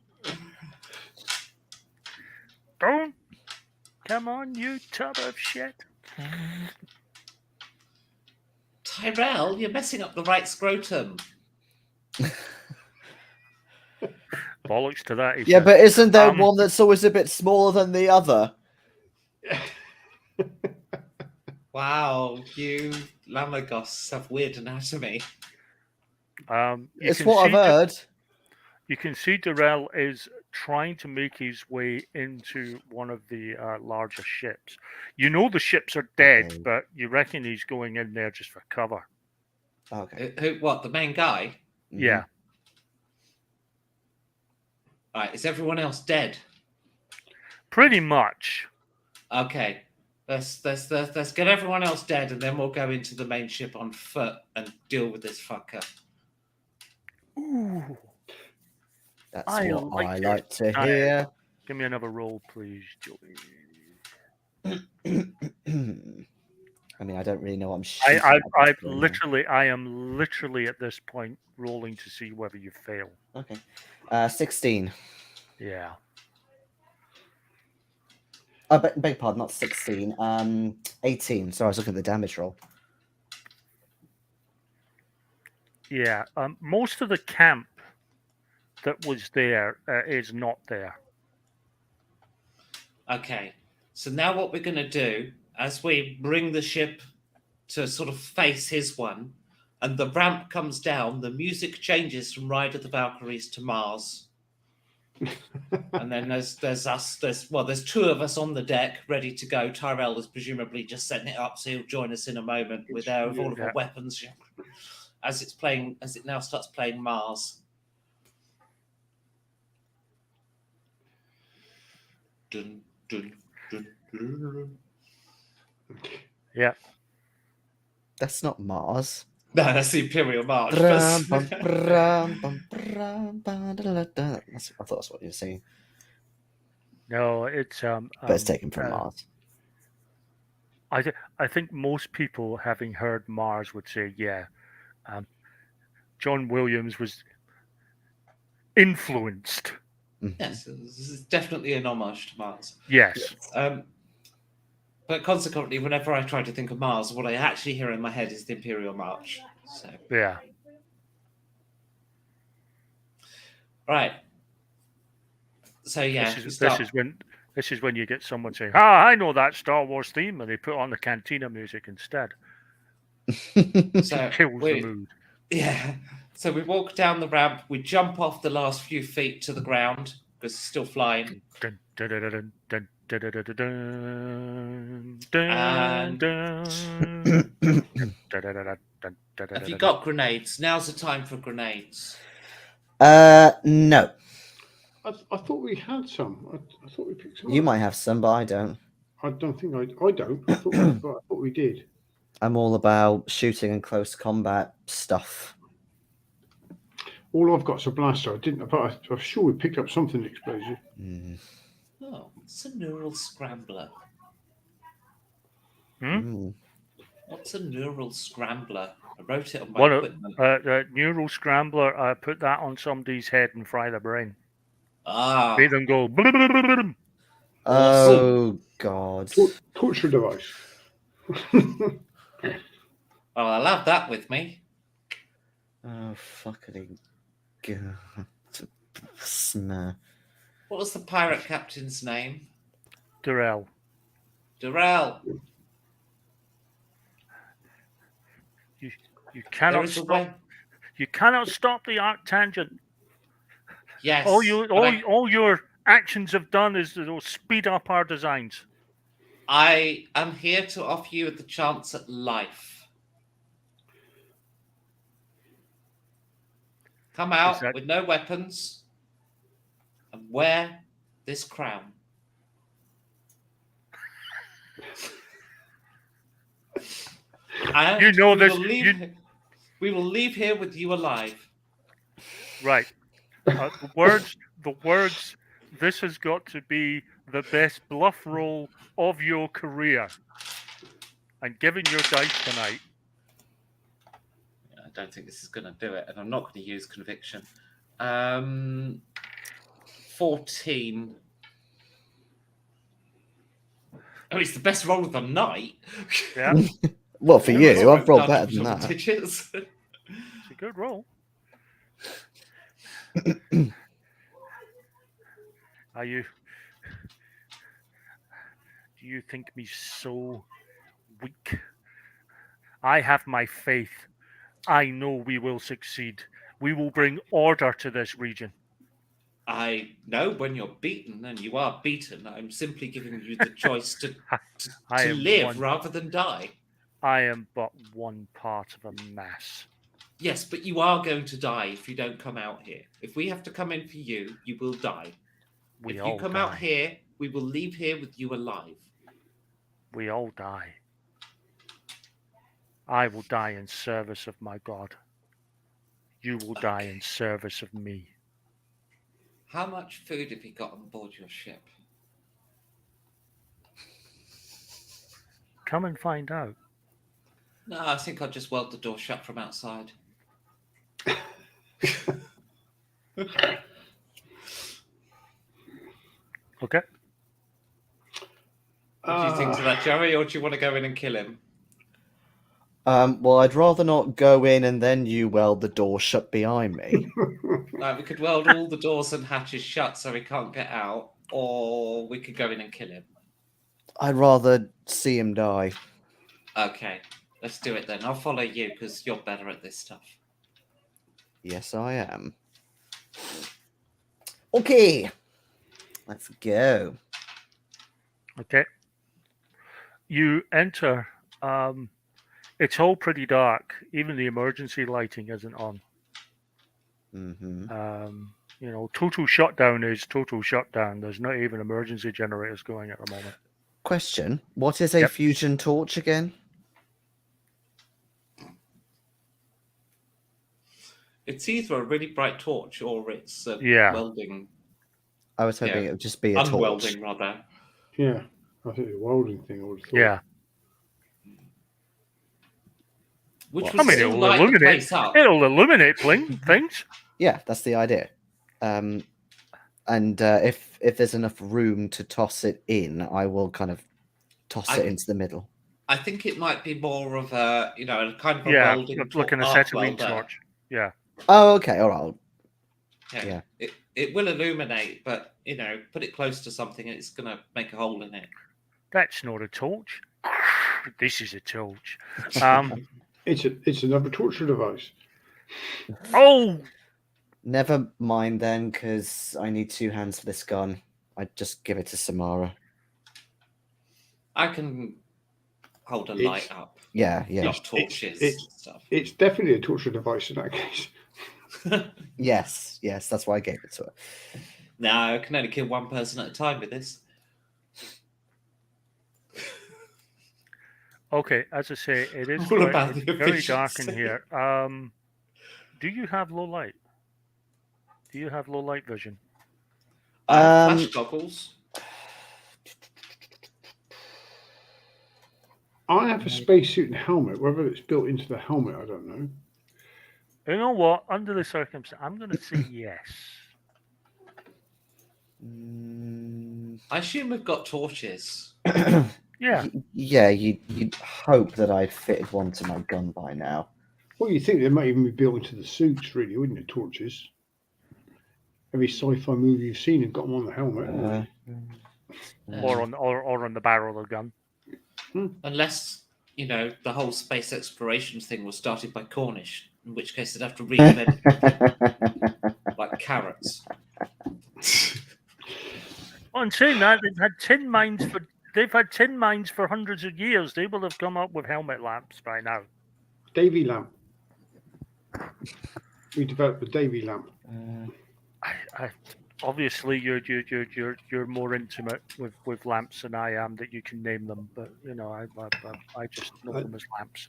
Don't. Come on, you tub of shit. Tyrell, you're messing up the right scrotum. Bollocks to that. He Yeah, said. but isn't there Um, one that's always a bit smaller than the other? Wow, you Lamagos have weird anatomy. you It's can what I've see heard. You can see Darrell is trying to make his way into one of the larger ships. You know the ships are dead, Okay. but you reckon he's going in there just for cover. Okay. What, the main guy? Yeah. Right, is everyone else dead? Pretty much. Okay. Let's get everyone else dead, and then we'll go into the main ship on foot and deal with this fucker. Ooh. That's I what like I it. like to I- hear. Give me another roll, please, Joey. I mean, I don't really know what I'm shooting I at this point now. I am literally at this point rolling to see whether you fail. Okay. 16. Yeah. I beg pardon, not 16. 18. Sorry, I was looking at the damage roll. Yeah. Most of the camp that was there is not there. Okay. So now what we're going to do, as we bring the ship to sort of face his one, and the ramp comes down, the music changes from Ride of the Valkyries to Mars. And then there's two of us on the deck ready to go. Tyrell is presumably just setting it up, so he'll join us in a moment with all of our weapons as it now starts playing Mars. Dun, dun, dun, dun, dun. Yeah. That's not Mars. No, that's the Imperial March. Brum, but- bum, brum, bum, brum, ba, da, da, da. I thought that's what you were saying. No, it's But it's taken from Mars. I think most people, having heard Mars, would say, yeah, John Williams was influenced. Yes, this is definitely an homage to Mars. Yes. But consequently, whenever I try to think of Mars, what I actually hear in my head is the Imperial March. So, Yeah. right. So yeah, This is when you get someone saying, I know that Star Wars theme, and they put on the Cantina music instead. so Kills the mood. yeah. So we walk down the ramp. We jump off the last few feet to the ground because it's still flying. Dun, dun, dun, dun, dun, Dun, dun, And- dun, Have you got grenades? Now's the time for grenades. No. I thought we had some. I thought we picked some You up. might have some, but I don't. I don't think I don't. I thought we did. I'm all about shooting and close combat stuff. All I've got's a blaster. I didn't, but I'm sure we picked up something explosive. Mm. Oh, it's a neural scrambler. Mm. What's a neural scrambler? I wrote it on my One of- equipment. Neural scrambler. Put that on somebody's head and fry their brain. Ah, Make them go. "Blub, blub, blub, blub." Oh God. Torture device. well, I'll have that with me. Oh fucking God. Smear. What was the pirate captain's name? Durrell. Durrell. You There cannot is a stop. way. You cannot stop the arc tangent. Yes. All your actions have done is to speed up our designs. I am here to offer you the chance at life. Come out that- with no weapons and wear this crown. And You know we this- will leave- we will leave here with you alive. Right. The words. This has got to be the best bluff roll of your career. And given your dice tonight, I don't think this is going to do it, and I'm not going to use conviction. 14. Oh, it's the best roll of the night. yeah, Well, for Never you, I've rolled done better than double that. digits. it's a good roll. Are you? Do you think me so weak? I have my faith. I know we will succeed. We will bring order to this region. I know when you're beaten, and you are beaten. I'm simply giving you the choice to I am live one- rather than die. I am but one part of a mass. Yes, but you are going to die if you don't come out here. If we have to come in for you, you will die. We if all you come die. out here, we will leave here with you alive. We all die. I will die in service of my God. You will die in service of me. How much food have you got on board your ship? Come and find out. No, I think I'll just weld the door shut from outside. Okay? What do you think to that, Jerry, or do you want to go in and kill him? Well, I'd rather not go in and then you weld the door shut behind me. Like, we could weld all the doors and hatches shut so he can't get out, or we could go in and kill him. I'd rather see him die. Okay, let's do it then. I'll follow you because you're better at this stuff. Yes, I am. Okay. Let's go. Okay. You enter. It's all pretty dark. Even the emergency lighting isn't on. Hmm. Total shutdown is total shutdown. There's not even emergency generators going at the moment. Question: what is a Yep. fusion torch again? It's either a really bright torch or it's Yeah. welding, I was hoping Yeah. it would just be a torch. unwelding rather. Yeah, I think the welding thing. I would have thought. Yeah. Which Well, would I mean, still it'll light the illuminate. place up. It'll illuminate things. Yeah, that's the idea. And if there's enough room to toss it in, I will kind of toss it into the middle. I think it might be more of a, kind of a Yeah, welding look an arc acetylene welder. torch. Yeah. Oh, okay, all right. Yeah. It will illuminate, but put it close to something and it's gonna make a hole in it. That's not a torch. This is a torch. It's another torture device. Oh, Never mind then, because I need 2 hands for this gun. I'd just give it to Samara. I can hold a It's- light up. Yeah. Use torches it's- and stuff. It's definitely a torture device in that case. Yes. That's why I gave it to her. No, I can only kill one person at a time with this. Okay, as I say, it is All about it's the very dark in efficiency. here. Do you have low light? Do you have low light vision? I have Um, flash goggles. I have a spacesuit and helmet. Whether it's built into the helmet, I don't know. You know what? Under the circumstance, I'm going to say yes. mm, I assume we've got torches. Yeah. Yeah, you'd hope that I'd fitted one to my gun by now. Well, you think they might even be built into the suits, really, wouldn't it? Torches. Every sci-fi movie you've seen has got them on the helmet. haven't they? Or on the barrel of the gun. Unless, the whole space exploration thing was started by Cornish, in which case they'd have to reinvent like carrots. Oh, and saying that, they've had tin mines for hundreds of years. They will have come up with helmet lamps by now. Davy lamp. We developed the Davy lamp. I obviously you're more intimate with lamps than I am that you can name them, but I just know them as lamps.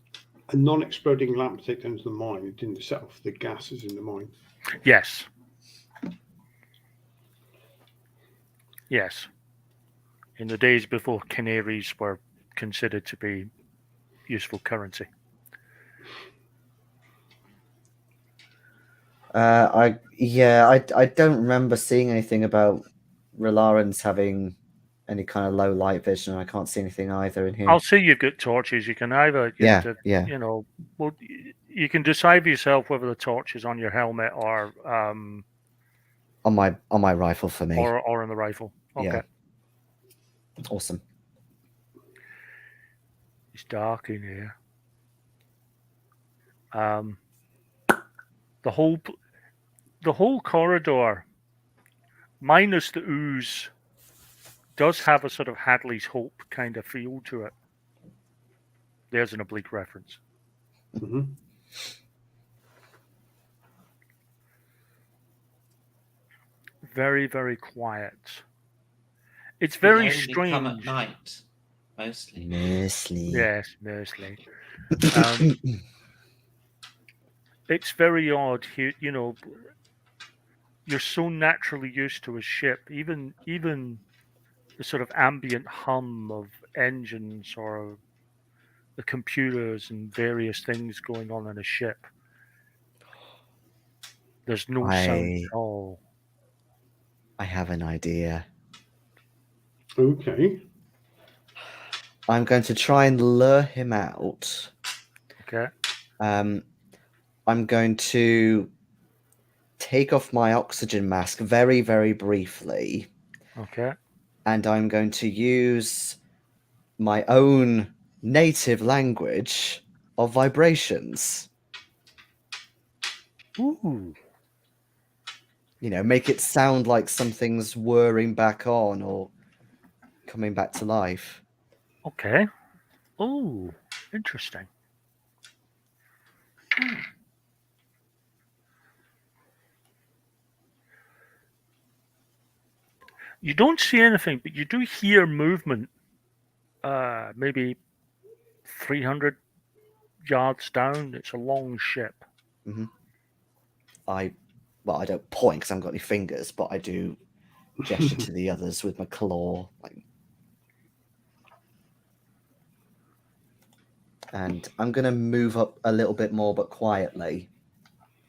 A non-exploding lamp taken into the mine. It didn't set off the gases in the mine. Yes. Yes. In the days before canaries were considered to be useful currency. I don't remember seeing anything about Relarans having any kind of low light vision. I can't see anything either in here. I'll see you've got torches. You can either Yeah. you can decide for yourself whether the torch is on your helmet or On my rifle for me. or on the rifle. Okay. Yeah. Awesome. It's dark in here. The whole corridor, minus the ooze, does have a sort of Hadley's Hope kind of feel to it. There's an oblique reference. Mm-hmm. Very, very quiet. It's They very only strange. come at night, mostly. Mostly. Yes, mostly. It's very odd here. You're so naturally used to a ship, even the sort of ambient hum of engines or the computers and various things going on in a ship. There's no sound at all. I have an idea. Okay. I'm going to try and lure him out. Okay. I'm going to take off my oxygen mask very, very briefly, Okay. and I'm going to use my own native language of vibrations. Ooh. Make it sound like something's whirring back on or coming back to life. Okay. Ooh. Interesting. You don't see anything, but you do hear movement. Maybe 300 yards down. It's a long ship. I don't point because I haven't got any fingers, but I do gesture to the others with my claw. And I'm going to move up a little bit more, but quietly.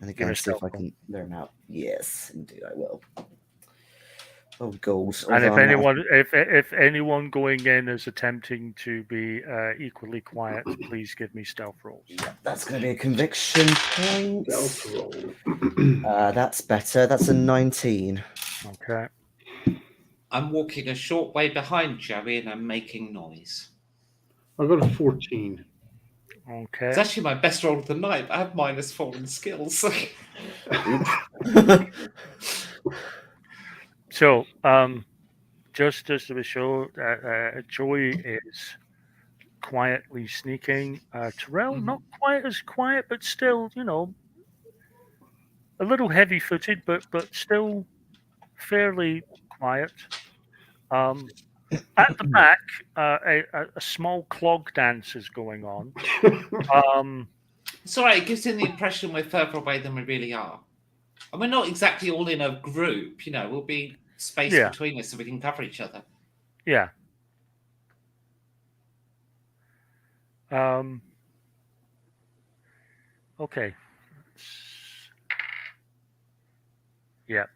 And again, see if I can lure him out. Yes, indeed I will. Oh, goals. And if anyone going in is attempting to be equally quiet, please give me stealth rolls. That's going to be a conviction point. Stealth roll. That's better. That's a 19. Okay. I'm walking a short way behind Joey and I'm making noise. I got a 14. Okay. It's actually my best roll of the night. I have -4 in skills. So, just as we show, Joey is quietly sneaking. Terrell, not quite as quiet, but still, a little heavy-footed, but still fairly quiet. At the back, a small clog dance is going on. It's all right. It gives him the impression we're further away than we really are. And we're not exactly all in a group. We'll be spaced Yeah. between us so we can cover each other. Yeah. Okay. Yeah.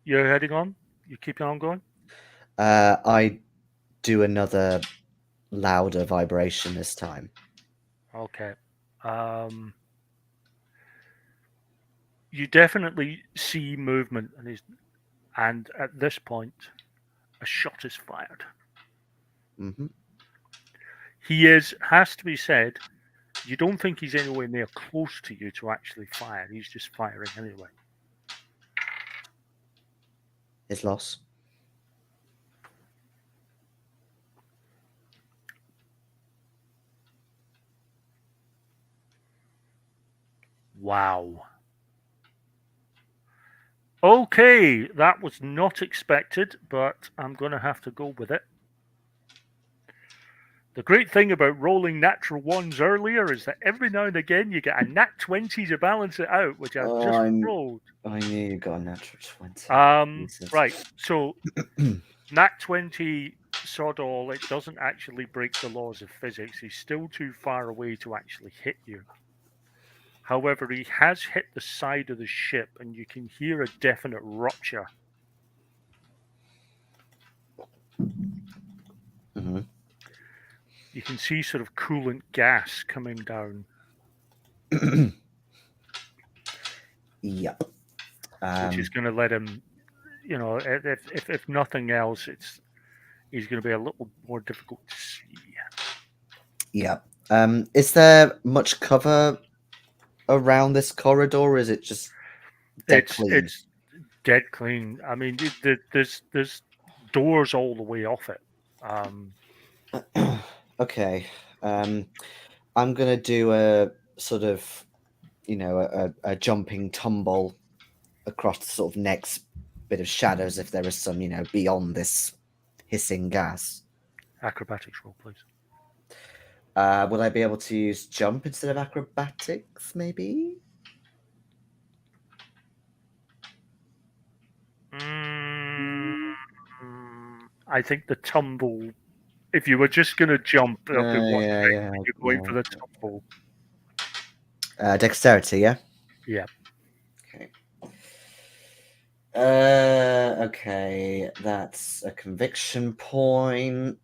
You're heading on? You keeping on going? I do another louder vibration this time. Okay. You definitely see movement, and at this point, a shot is fired. Mm-hmm. Has to be said, you don't think he's anywhere near close to you to actually fire. He's just firing anyway. His loss. Wow. Okay, that was not expected, but I'm going to have to go with it. The great thing about rolling natural ones earlier is that every now and again you get a nat 20 to balance it out, which I've just rolled. I knew you got a natural 20. Jesus. Right, so nat 20 Sodal, it doesn't actually break the laws of physics. He's still too far away to actually hit you. However, he has hit the side of the ship, and you can hear a definite rupture. Mm-hmm. You can see sort of coolant gas coming down. Yeah. Which is going to let him, if nothing else, he's going to be a little more difficult to see. Yeah. Is there much cover around this corridor, or is it just dead clean? It's dead clean. I mean, there's doors all the way off it. Okay. I'm gonna do a sort of, a jumping tumble across the sort of next bit of shadows if there is some, beyond this hissing gas. Acrobatics roll, please. Will I be able to use jump instead of acrobatics, maybe? I think the tumble. If you were just going to jump, you're going for the tumble. Dexterity, yeah? Yeah. Okay. Okay, that's a conviction point.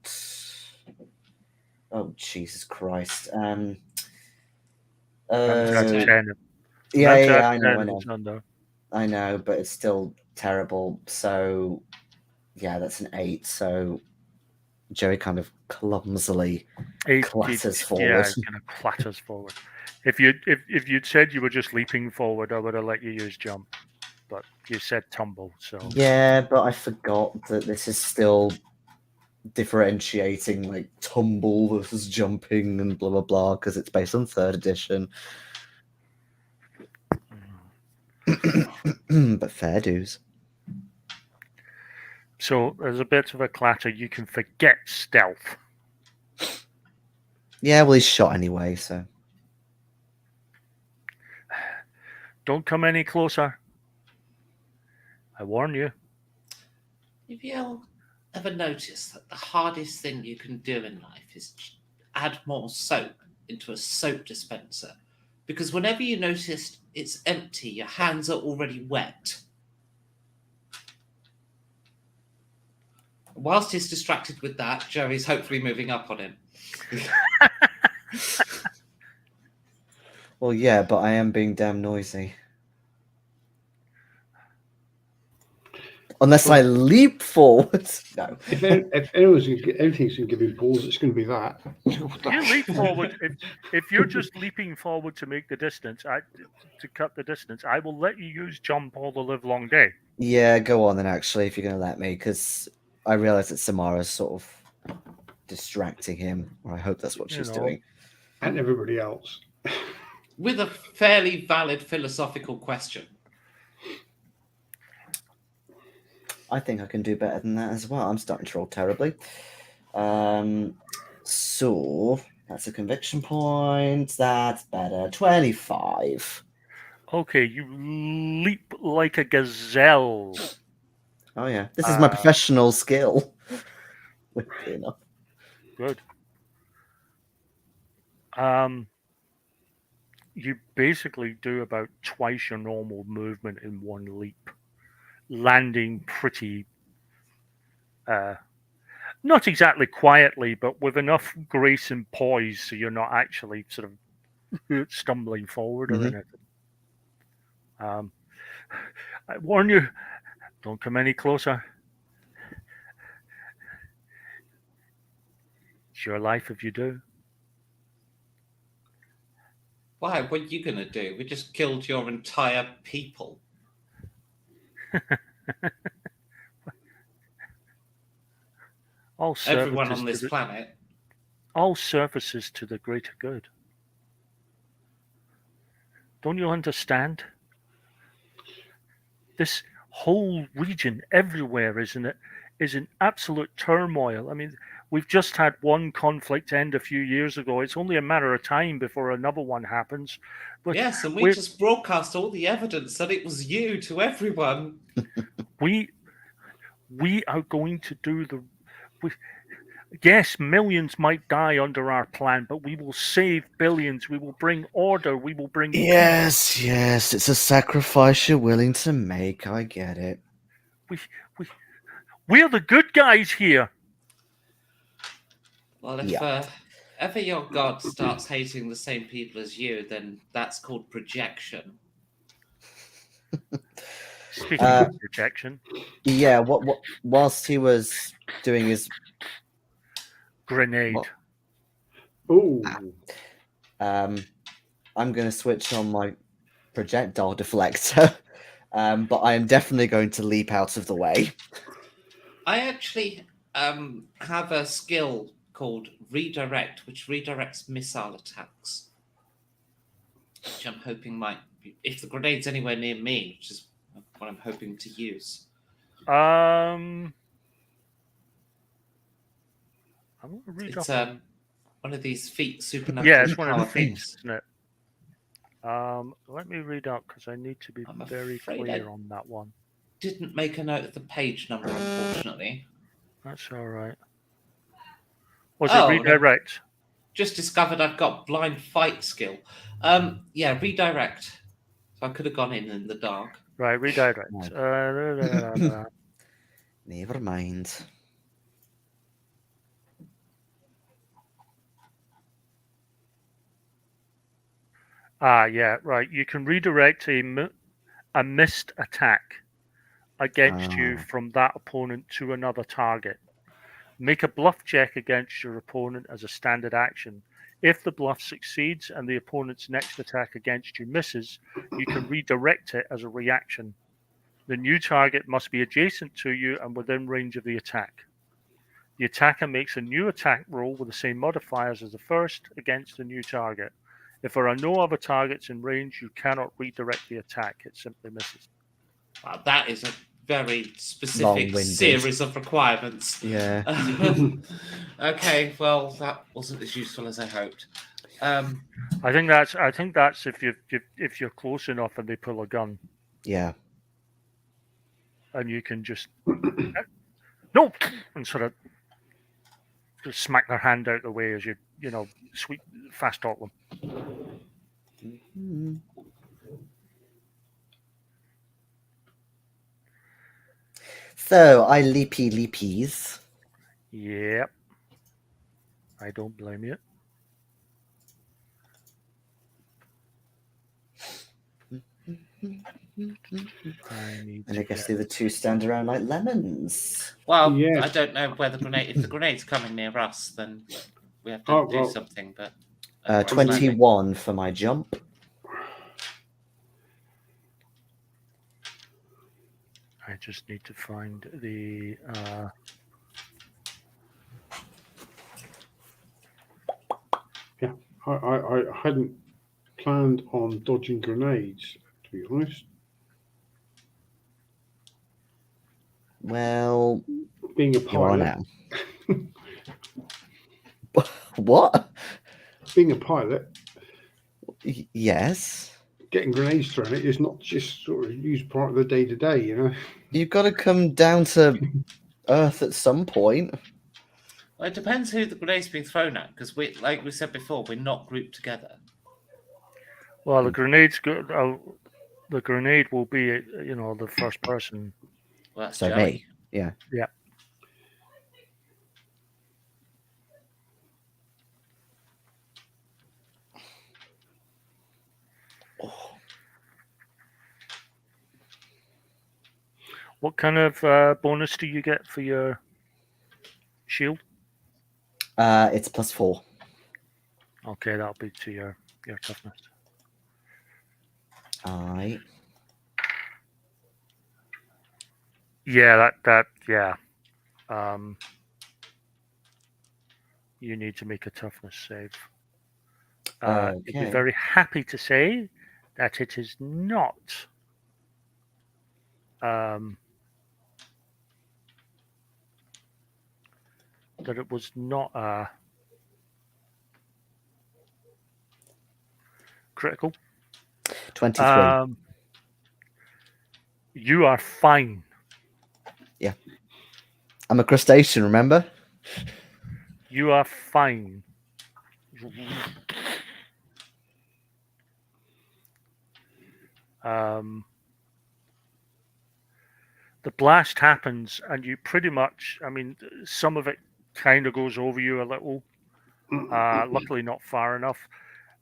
Oh, Jesus Christ. That's a 10. Yeah, I know. Under. I know, but it's still terrible. So, yeah, that's an 8. So, Joey kind of clumsily clatters forward. Yeah, it kind of clatters forward. If you'd said you were just leaping forward, I would have let you use jump. But you said tumble, so... Yeah, but I forgot that this is still differentiating, like, tumble versus jumping and blah, blah, blah, because it's based on 3rd edition. But fair dues. So there's a bit of a clatter. You can forget stealth. Yeah, well, he's shot anyway, so... Don't come any closer. I warn you. Have you ever noticed that the hardest thing you can do in life is add more soap into a soap dispenser? Because whenever you notice it's empty, your hands are already wet. Whilst he's distracted with that, Joey's hopefully moving up on him. Well, yeah, but I am being damn noisy. Unless I leap forward. No. If anything's going to give me balls, it's going to be that. You leap forward. If you're just leaping forward to make the distance, to cut the distance, I will let you use jump all the live long day. Yeah, go on then, actually, if you're going to let me, because I realize that Samara's sort of distracting him, or I hope that's what You she's know. doing. And everybody else. With a fairly valid philosophical question. I think I can do better than that as well. I'm starting to roll terribly. So that's a conviction point. That's better. 25. Okay, you leap like a gazelle. Oh yeah, this is my professional skill. Weirdly enough. Good. You basically do about twice your normal movement in one leap, landing pretty, not exactly quietly, but with enough grace and poise so you're not actually sort of stumbling forward or Mhm. anything. I warn you, don't come any closer. It's your life if you do. Why? What are you going to do? We just killed your entire people. All Everyone services on to this the, planet. all services to the greater good. Don't you understand? This whole region, everywhere, is in absolute turmoil. I mean, we've just had one conflict end a few years ago. It's only a matter of time before another one happens. But Yes, and we we're- just broadcast all the evidence that it was you to everyone. we are going to do yes, millions might die under our plan, but we will save billions. We will bring order. We will bring Yes, yes, it's a sacrifice you're willing to make. I get it. We're the good guys here. Well, if Yeah. ever your god starts hating the same people as you, then that's called projection. Speaking Uh, of projection, Yeah, what whilst he was doing his grenade. What? Oh, I'm going to switch on my projectile deflector, but I am definitely going to leap out of the way. I actually have a skill called redirect, which redirects missile attacks. Which I'm hoping might be, if the grenade's anywhere near me, which is what I'm hoping to use. I'm going to read It's up. one of these supernatural Yeah, it's one of power the feats, things. isn't it? Let me read up because I need to be I'm very afraid clear I- on that one. Didn't make a note of the page number, unfortunately. That's all right. Was Oh, it no. redirect? Just discovered I've got blind fight skill. Yeah, redirect. So I could have gone in the dark. Right, redirect. Never mind. Yeah, right. You can redirect a missed attack against you Ah. from that opponent to another target. Make a bluff check against your opponent as a standard action. If the bluff succeeds and the opponent's next attack against you misses, you can redirect it as a reaction. The new target must be adjacent to you and within range of the attack. The attacker makes a new attack roll with the same modifiers as the first against the new target. If there are no other targets in range, you cannot redirect the attack. It simply misses. Wow, that is a very specific Long-winded. series of requirements. Yeah. Okay, well, that wasn't as useful as I hoped. I think that's if you're close enough and they pull a gun Yeah. and you can just no and sort of just smack their hand out the way as you sweep fast talk them. Mhm. So I leapies. Yep. I don't blame you. I need And to I guess get- the other two stand around like lemons. Well, Yes. I don't know where the grenade. If the grenade's coming near us, then we have to Oh, do well. something. But otherwise, 21 for my jump. I just need to find the. I hadn't planned on dodging grenades, to be honest. Well, Being a you are pilot, now. What? being a pilot, Yes. getting grenades thrown at you is not just sort of used part of the day to day, you know. You've got to come down to Earth at some point. Well, it depends who the grenade's being thrown at, because we, like we said before, we're not grouped together. Well, the grenade's go. The grenade will be, the first person. Well, that's So Joey. me. Yeah. Yeah. Oh, What kind of bonus do you get for your shield? it's +4. Okay, that'll be to your toughness. I. Yeah, yeah. You need to make a toughness save. You'd be Okay. very happy to say that it is not. That it was not critical. 23. You are fine. I'm a crustacean, remember? You are fine. The blast happens, and you pretty much, some of it kind of goes over you a little. Luckily, not far enough.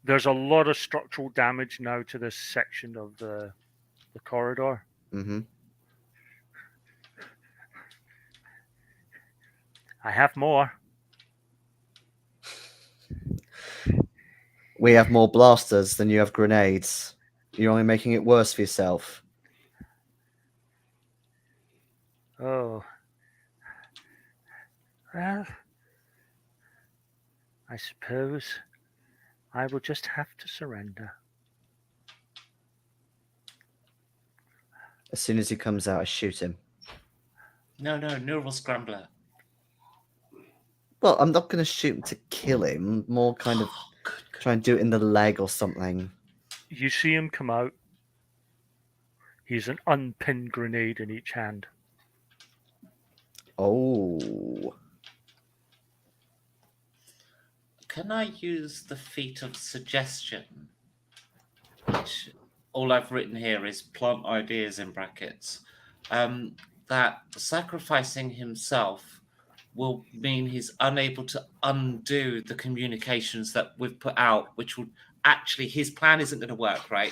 There's a lot of structural damage now to this section of the corridor. Mm-hmm. I have more. We have more blasters than you have grenades. You're only making it worse for yourself. Oh. Well, I suppose I will just have to surrender. As soon as he comes out, I shoot him. No, neural scrambler. Well, I'm not going to shoot him to kill him. More kind of Good. try and do it in the leg or something. You see him come out. He's an unpinned grenade in each hand. Oh. Can I use the feat of suggestion? Which all I've written here is plant ideas in brackets. That sacrificing himself will mean he's unable to undo the communications that we've put out, which would actually, his plan isn't going to work, right?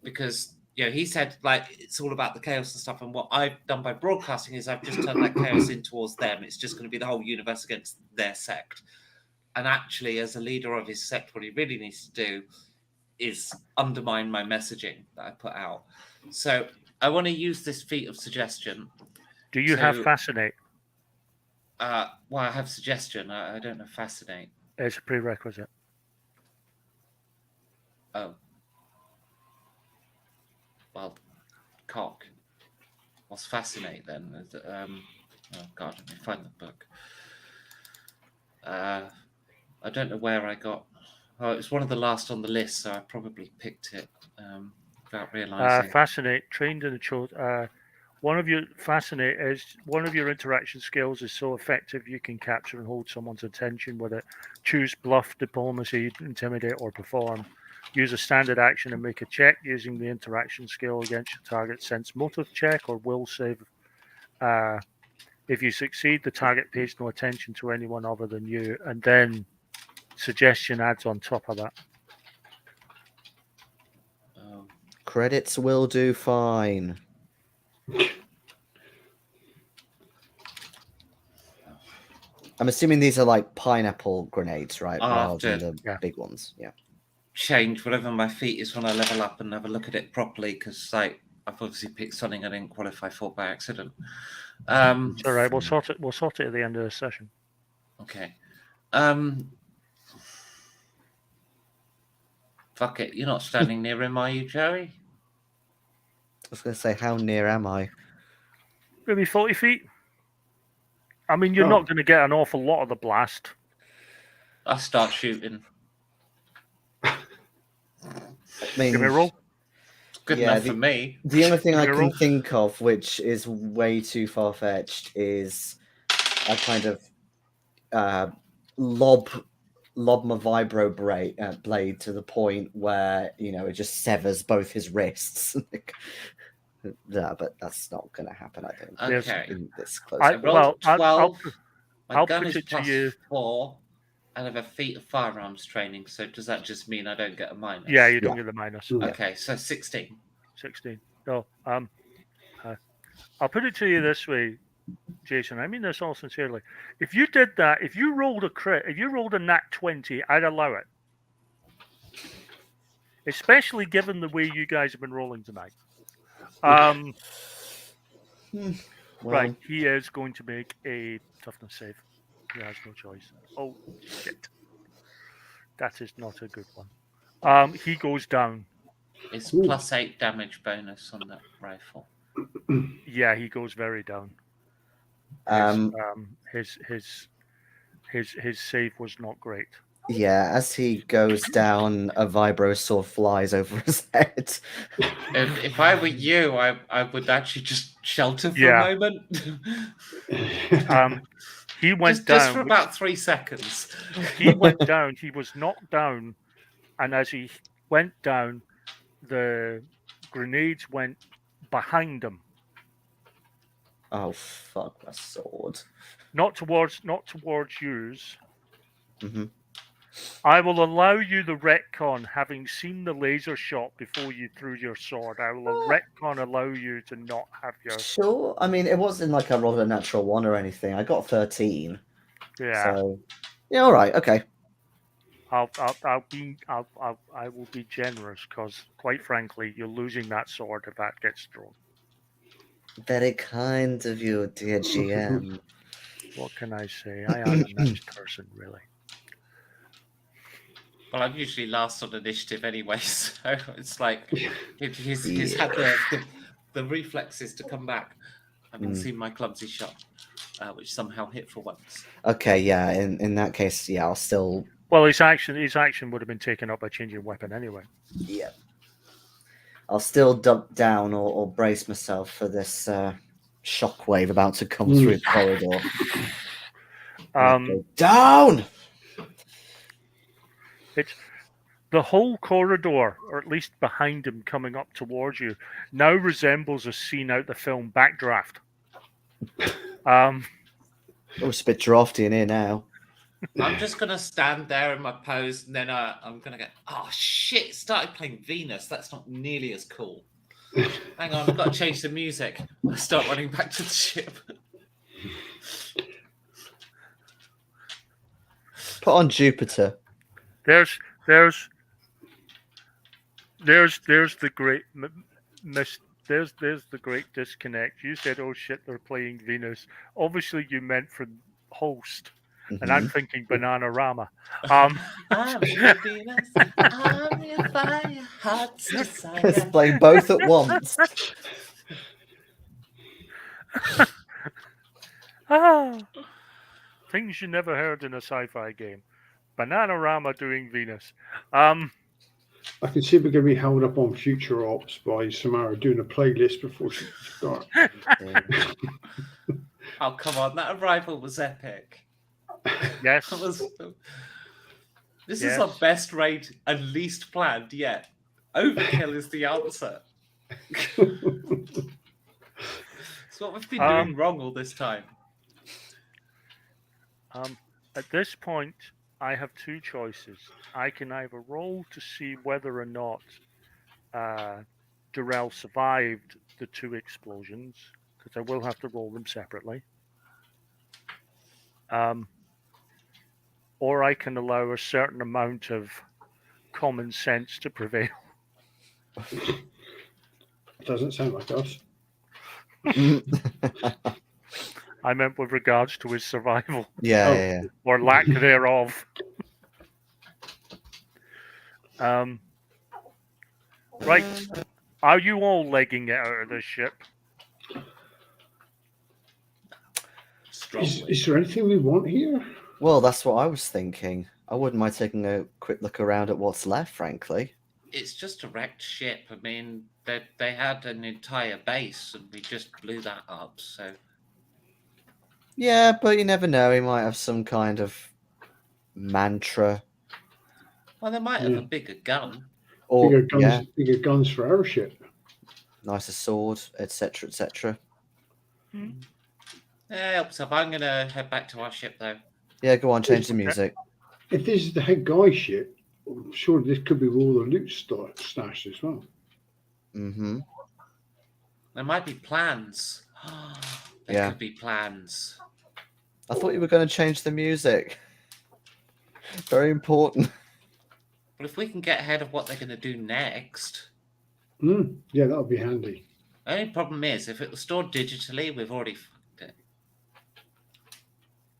Because, he said, like, it's all about the chaos and stuff. And what I've done by broadcasting is I've just turned that chaos in towards them. It's just going to be the whole universe against their sect. And actually, as a leader of his sect, what he really needs to do is undermine my messaging that I put out. So I want to use this feat of suggestion. Do you have So- Fascinate? Well, I have suggestion. I don't know fascinate. It's a prerequisite. Oh. Well, cock. What's fascinate then? Oh God, let me find the book. I don't know where I got. Oh, it was one of the last on the list, so I probably picked it without realizing. Fascinate, trained in a child. One of your Fascinate is one of your interaction skills is so effective you can capture and hold someone's attention with it. Choose bluff, diplomacy, intimidate, or perform. Use a standard action and make a check using the interaction skill against your target's sense motive check or will save. If you succeed, the target pays no attention to anyone other than you, and then suggestion adds on top of that. Oh, Credits will do fine. I'm assuming these are like pineapple grenades, right? Rather than the Yeah. big ones. Yeah. Change whatever my feet is when I level up and have a look at it properly, because like I've obviously picked something I didn't qualify for by accident. It's all right. We'll sort it. We'll sort it at the end of the session. Okay. Fuck it. You're not standing near him, are you, Joey? I was going to say, how near am I? Maybe 40 feet. I mean, you're Oh. not going to get an awful lot of the blast. I start shooting. I Give me a mean, roll. Good Yeah, enough for me. the only thing I Give me a can roll. think of, which is way too far fetched, is I kind of lob my vibro blade to the point where it just severs both his wrists. Yeah, but that's not going to happen. I don't think. Yes. Okay. In this close. I- I rolled well, I'll- 12. I'll My gun put is it to plus you. 4. I have a feat of firearms training, so does that just mean I don't get a minus? Yeah, you don't Yeah. get the minus. Mm. Okay, so 16. 16. No. I'll put it to you this way, Jason. I mean this all sincerely. If you did that, if you rolled a crit, if you rolled a nat 20, I'd allow it. Especially given the way you guys have been rolling tonight. Well, Right, he is going to make a toughness save. He has no choice. Oh, shit. That is not a good one. He goes down. It's Ooh. plus 8 damage bonus on that rifle. Yeah, he goes very down. His save was not great. yeah, as he goes down, a vibro sword flies over his head. If I were you, I would actually just shelter for Yeah. a moment. He went just down. for about 3 seconds. He went down. He was knocked down, and as he went down, the grenades went behind him, Oh fuck, my sword. not towards yous. Mhm. I will allow you the retcon, having seen the laser shot before you threw your sword. I will retcon allow you to not have your. Sure. I mean, it wasn't like I rolled a natural 1 or anything. I got 13. Yeah, So, yeah, all right, okay. I will be generous because, quite frankly, you're losing that sword if that gets thrown. Very kind of you, dear GM. What can I say? I am a nice person, really. Well, I'm usually last on initiative anyway, so it's like he's had the reflexes to come back, having seen my clumsy shot, which somehow hit for once. Okay, yeah. In that case, yeah, I'll still. Well, his action would have been taken up by changing weapon anyway. Yeah. I'll still duck down or brace myself for this shockwave about to come through the corridor. Go down. It's the whole corridor, or at least behind him, coming up towards you, now resembles a scene out the film Backdraft. Oh, it's a bit drafty in here now. I'm just gonna stand there in my pose, and then I'm gonna go. Oh shit! It started playing Venus. That's not nearly as cool. Hang on, I've got to change the music. I start running back to the ship. Put on Jupiter. There's the great there's the great disconnect. You said, "Oh shit, they're playing Venus." Obviously, you meant for host, and I'm thinking Bananarama. I'm your Venus. I'm your fire, heart's It's desire. playing both at once. Things you never heard in a sci-fi game. Bananarama doing Venus. I can see we're going to be held up on Future Ops by Samara doing a playlist before she starts. Oh come on, that arrival was epic. Yes. This Yes. is our best raid and least planned yet. Overkill is the answer. It's what we've been doing wrong all this time. At this point, I have two choices. I can either roll to see whether or not Durrell survived the 2 explosions, because I will have to roll them separately. Or I can allow a certain amount of common sense to prevail. Doesn't sound like us. I meant with regards to his survival Yeah, Oh. yeah, yeah. or lack thereof. Right. Are you all legging it out of this ship? Strongly. Is there anything we want here? Well, that's what I was thinking. I wouldn't mind taking a quick look around at what's left, frankly. It's just a wrecked ship. I mean, they had an entire base, and we just blew that up. So Yeah, but you never know. He might have some kind of mantra. well, they might have Yeah. a bigger gun. Or, Bigger guns for our ship. nicer sword, etc., etc. Yeah, helps up. I'm gonna head back to our ship though. Yeah, go on, change the music. If this is the head guy ship, I'm sure this could be where all the loot stashed as well. Mm-hmm. There might be plans. There Yeah. could be plans. I thought you were going to change the music. Very important. But if we can get ahead of what they're going to do next, Yeah, that would be handy. the only problem is if it was stored digitally, we've already fucked it.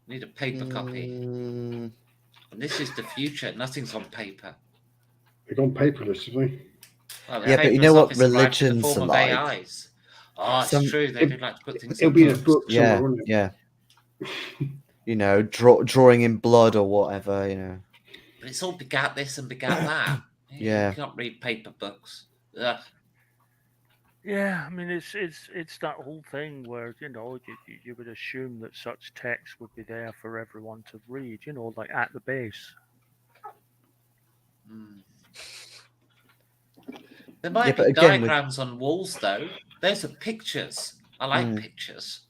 We need a paper copy. Mm, And this is the future. Nothing's on paper. They've gone paperless, have they? Well, the Yeah, but you paperless know what office arrived in the religions form are of like? AIs. Oh, it's Some- true. They do like to put things It'll in be in a books. book somewhere, yeah, won't it? yeah. You know, drawing in blood or whatever, you know. But it's all begat this and begat that. Yeah. You can't read paper books. Ugh. Yeah, I mean it's that whole thing where you would assume that such text would be there for everyone to read. Like at the base. Mm. There might Yeah, be but again, with- diagrams on walls, though. Those are pictures. I like Mm. pictures.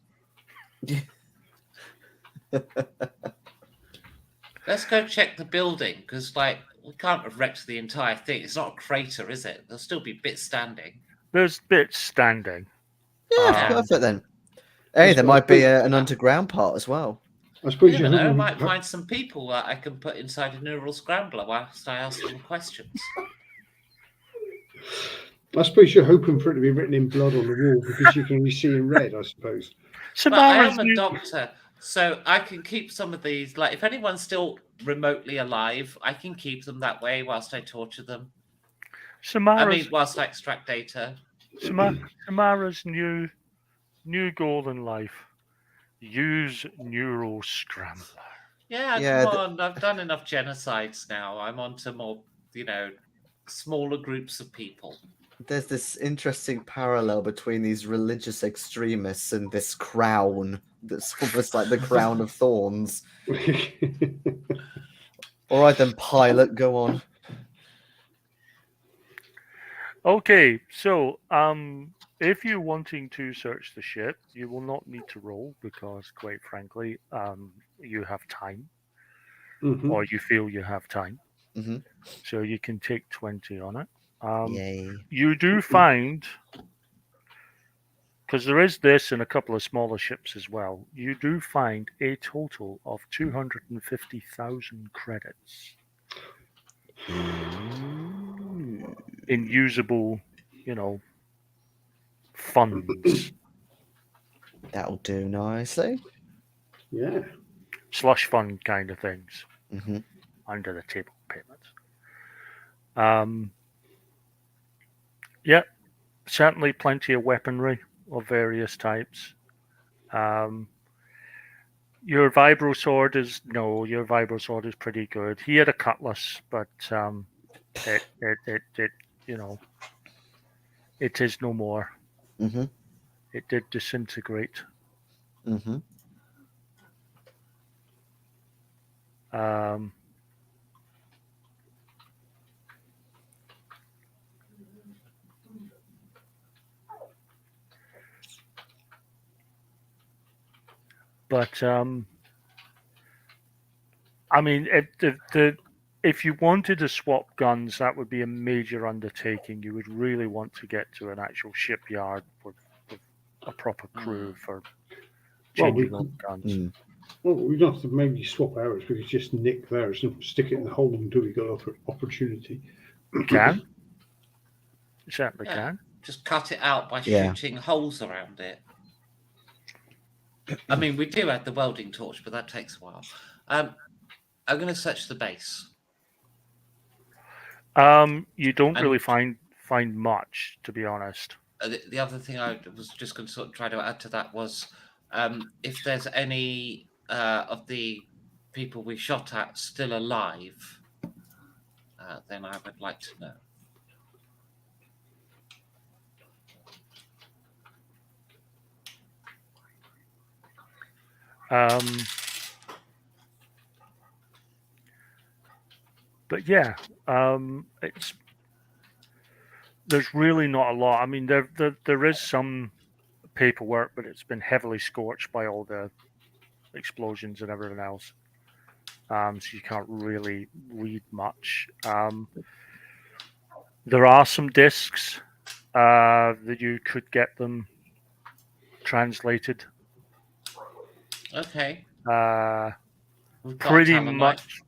Let's go check the building because, we can't have wrecked the entire thing. It's not a crater, is it? There'll still be bits standing. There's bits standing. Yeah, Um, perfect then. Hey, That's there what I might be think. an underground part as well. I suppose You you never know. I hope- might find some people that I can put inside a neural scrambler whilst I ask them questions. I suppose you're hoping for it to be written in blood on the wall because you can only see in red, I suppose. But I Samara's am a new, doctor, so I can keep some of these. Like, if anyone's still remotely alive, I can keep them that way whilst I torture them. Samara's, Whilst I extract data. Samara's new goal in life: use neural scrambler. Yeah, Yeah, come on. I've done enough genocides now. I'm on to more, smaller groups of people. There's this interesting parallel between these religious extremists and this crown that's almost like the crown of thorns. All right then, pilot, go on. Okay, so if you're wanting to search the ship, you will not need to roll because, quite frankly, you have time, Mhm. or you feel you have time. Mhm. So you can take 20 on it. Yay. You do find, because there is this and a couple of smaller ships as well, you do find a total of 250,000 credits in usable, funds, That'll do nicely. Yeah. slush fund kind of things, Hmm. under the table payments. Yeah, certainly plenty of weaponry of various types. Your vibro sword is pretty good. He had a cutlass, but it is no more. Hmm. It did disintegrate. Hmm. But I mean, if you wanted to swap guns, that would be a major undertaking. You would really want to get to an actual shipyard with a proper crew for Well, we changing all the guns. Mm. Well, we don't have to maybe swap ours. We could just nick theirs and stick it in the hole until we got opportunity. You can. You certainly Yeah. can. Just cut it out by Yeah. shooting holes around it. I mean, we do have the welding torch, but that takes a while. I'm going to search the base. You don't And- really find much, to be honest. The other thing I was just going to sort of try to add to that was if there's any of the people we shot at still alive, then I would like to know. But yeah, there's really not a lot. I mean, there is some paperwork, but it's been heavily scorched by all the explosions and everything else. So you can't really read much. There are some discs that you could get them translated. Okay. We've got Pretty Talamite. much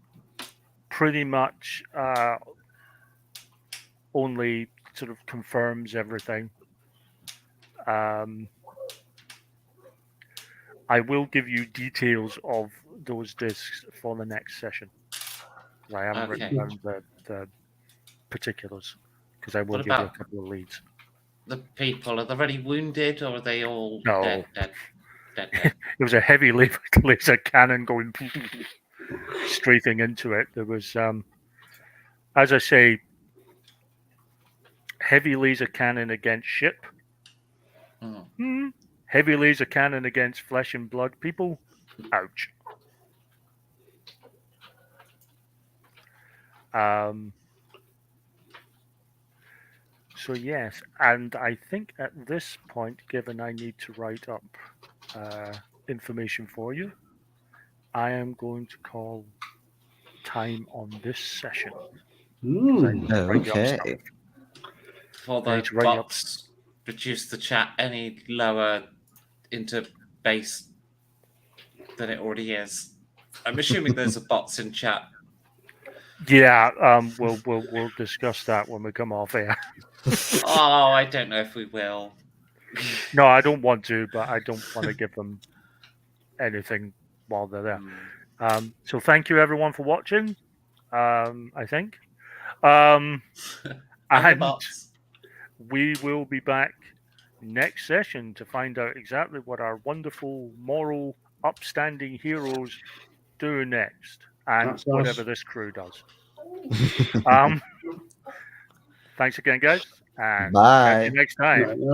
only sort of confirms everything. I will give you details of those discs for the next session. I haven't written Okay. down the particulars because I will What give you a about- couple of leads. The people, are they already wounded or are they all No. dead? There was a heavy laser cannon going strafing into it. There was, as I say, heavy laser cannon against ship. Hmm. Heavy laser cannon against flesh and blood people. Ouch. So yes, and I think at this point, given I need to write up information for you, I am going to call time on this session. Mm. Write you up Okay. stuff. For I the need to write up- bots, reduce the chat any lower into base than it already is. I'm assuming there's a bots in chat. Yeah, we'll discuss that when we come off here. Oh, I don't know if we will. No, I don't want to, but I don't want to give them anything while they're there. So thank you everyone for watching. I think, And the and bots. we will be back next session to find out exactly what our wonderful, moral, upstanding heroes do next, and That's whatever us. this crew does. Thanks again, guys, and catch Bye. you next time. Right,